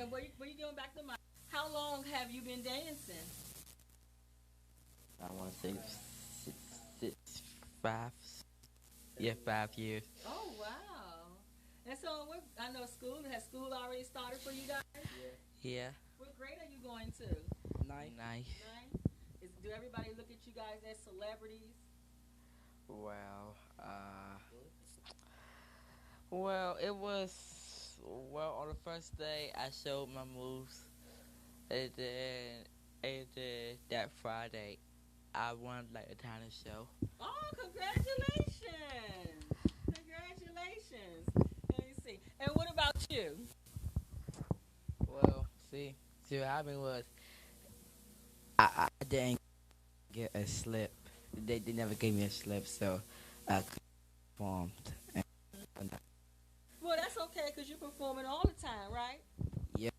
And were you going back to how long have you been dancing? I want to say 5 years. Oh wow! And so I know has school already started for you guys? Yeah. What grade are you going to? 9. Do everybody look at you guys as celebrities? It was on the first day I showed my moves, and then that Friday I won like a talent show. Oh, congratulations! Congratulations! Let me see. And what about you? Well, see what happened was I didn't get a slip. They never gave me a slip, so I performed. Well, that's okay because you're performing all the time, right? Yeah.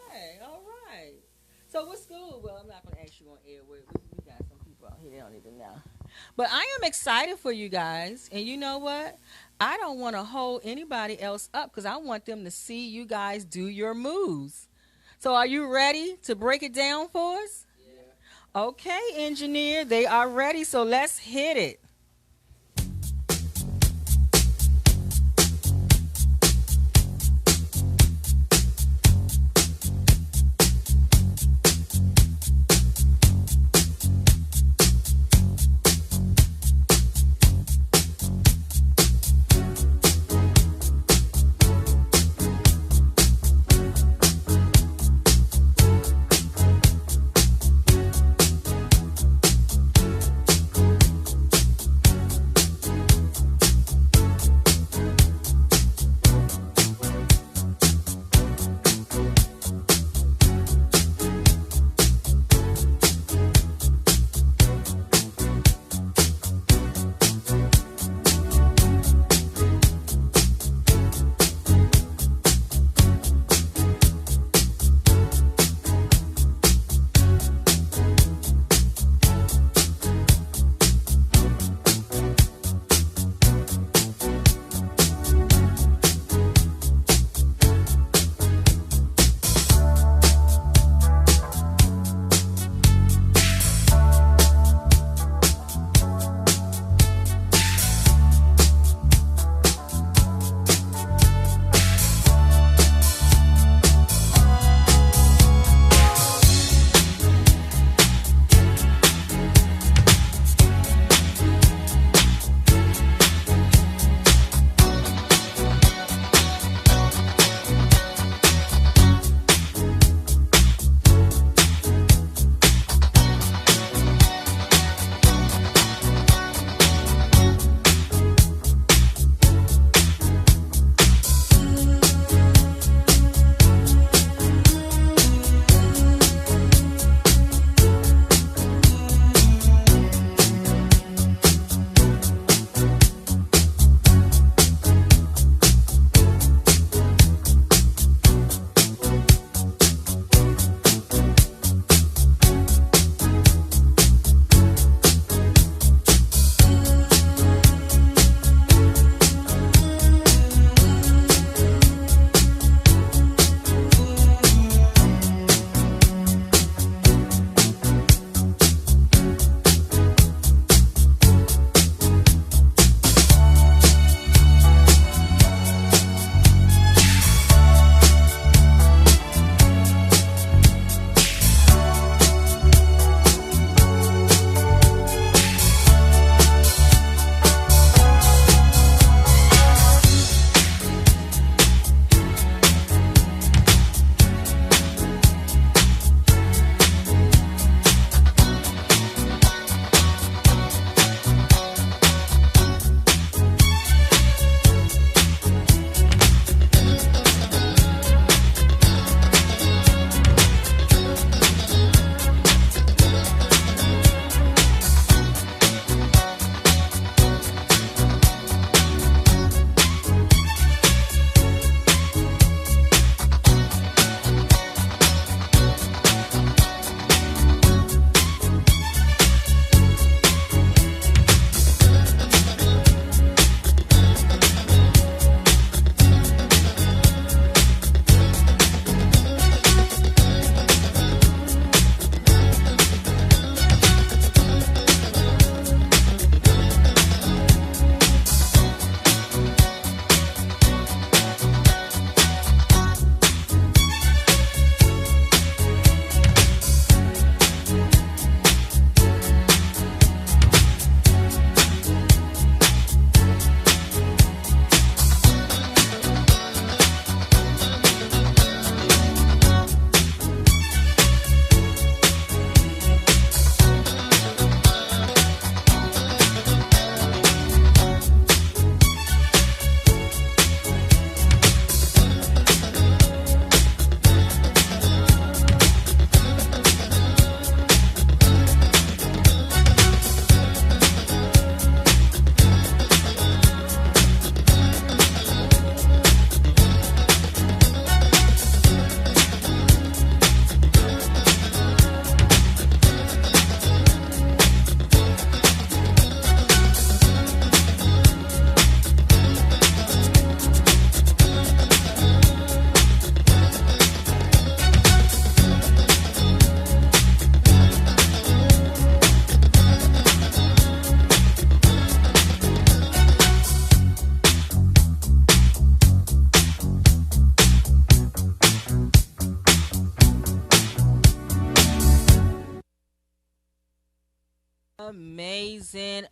Hey, all right. So what school? Well, I'm not going to ask you on air. We got some people out here they don't even know. But I am excited for you guys. And you know what? I don't want to hold anybody else up because I want them to see you guys do your moves. So are you ready to break it down for us? Yeah. Okay, engineer. They are ready. So let's hit it.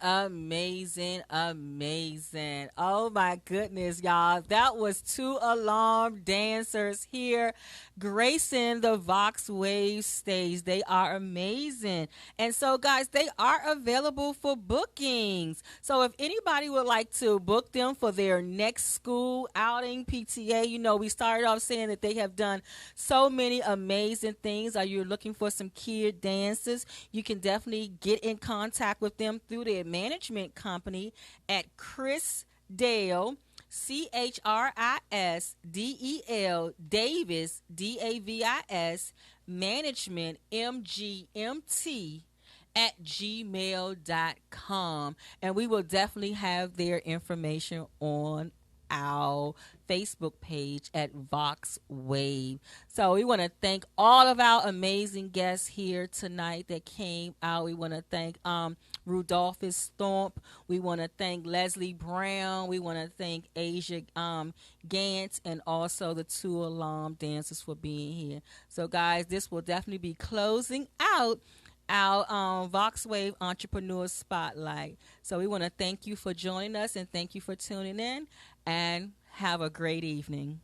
amazing. Oh my goodness, y'all. That was 2 alarm dancers here gracing the Voxwav stage. They are amazing. And so, guys, they are available for bookings. So if anybody would like to book them for their next school outing, PTA, you know, we started off saying that they have done so many amazing things. Are you looking for some kid dances? You can definitely get in contact with them through their management company at Chris Dale, CHRISDEL Davis, DAVIS, management, MGMT at gmail.com. And we will definitely have their information on our Facebook page at Voxwav. So we want to thank all of our amazing guests here tonight that came out. We want to thank Rudolphus Thorpe. We want to thank Leslie Brown. We want to thank Asia Gantz, and also the 2 alarm dancers for being here. So guys, this will definitely be closing out our Voxwav Entrepreneur Spotlight. So we want to thank you for joining us, and thank you for tuning in, and have a great evening.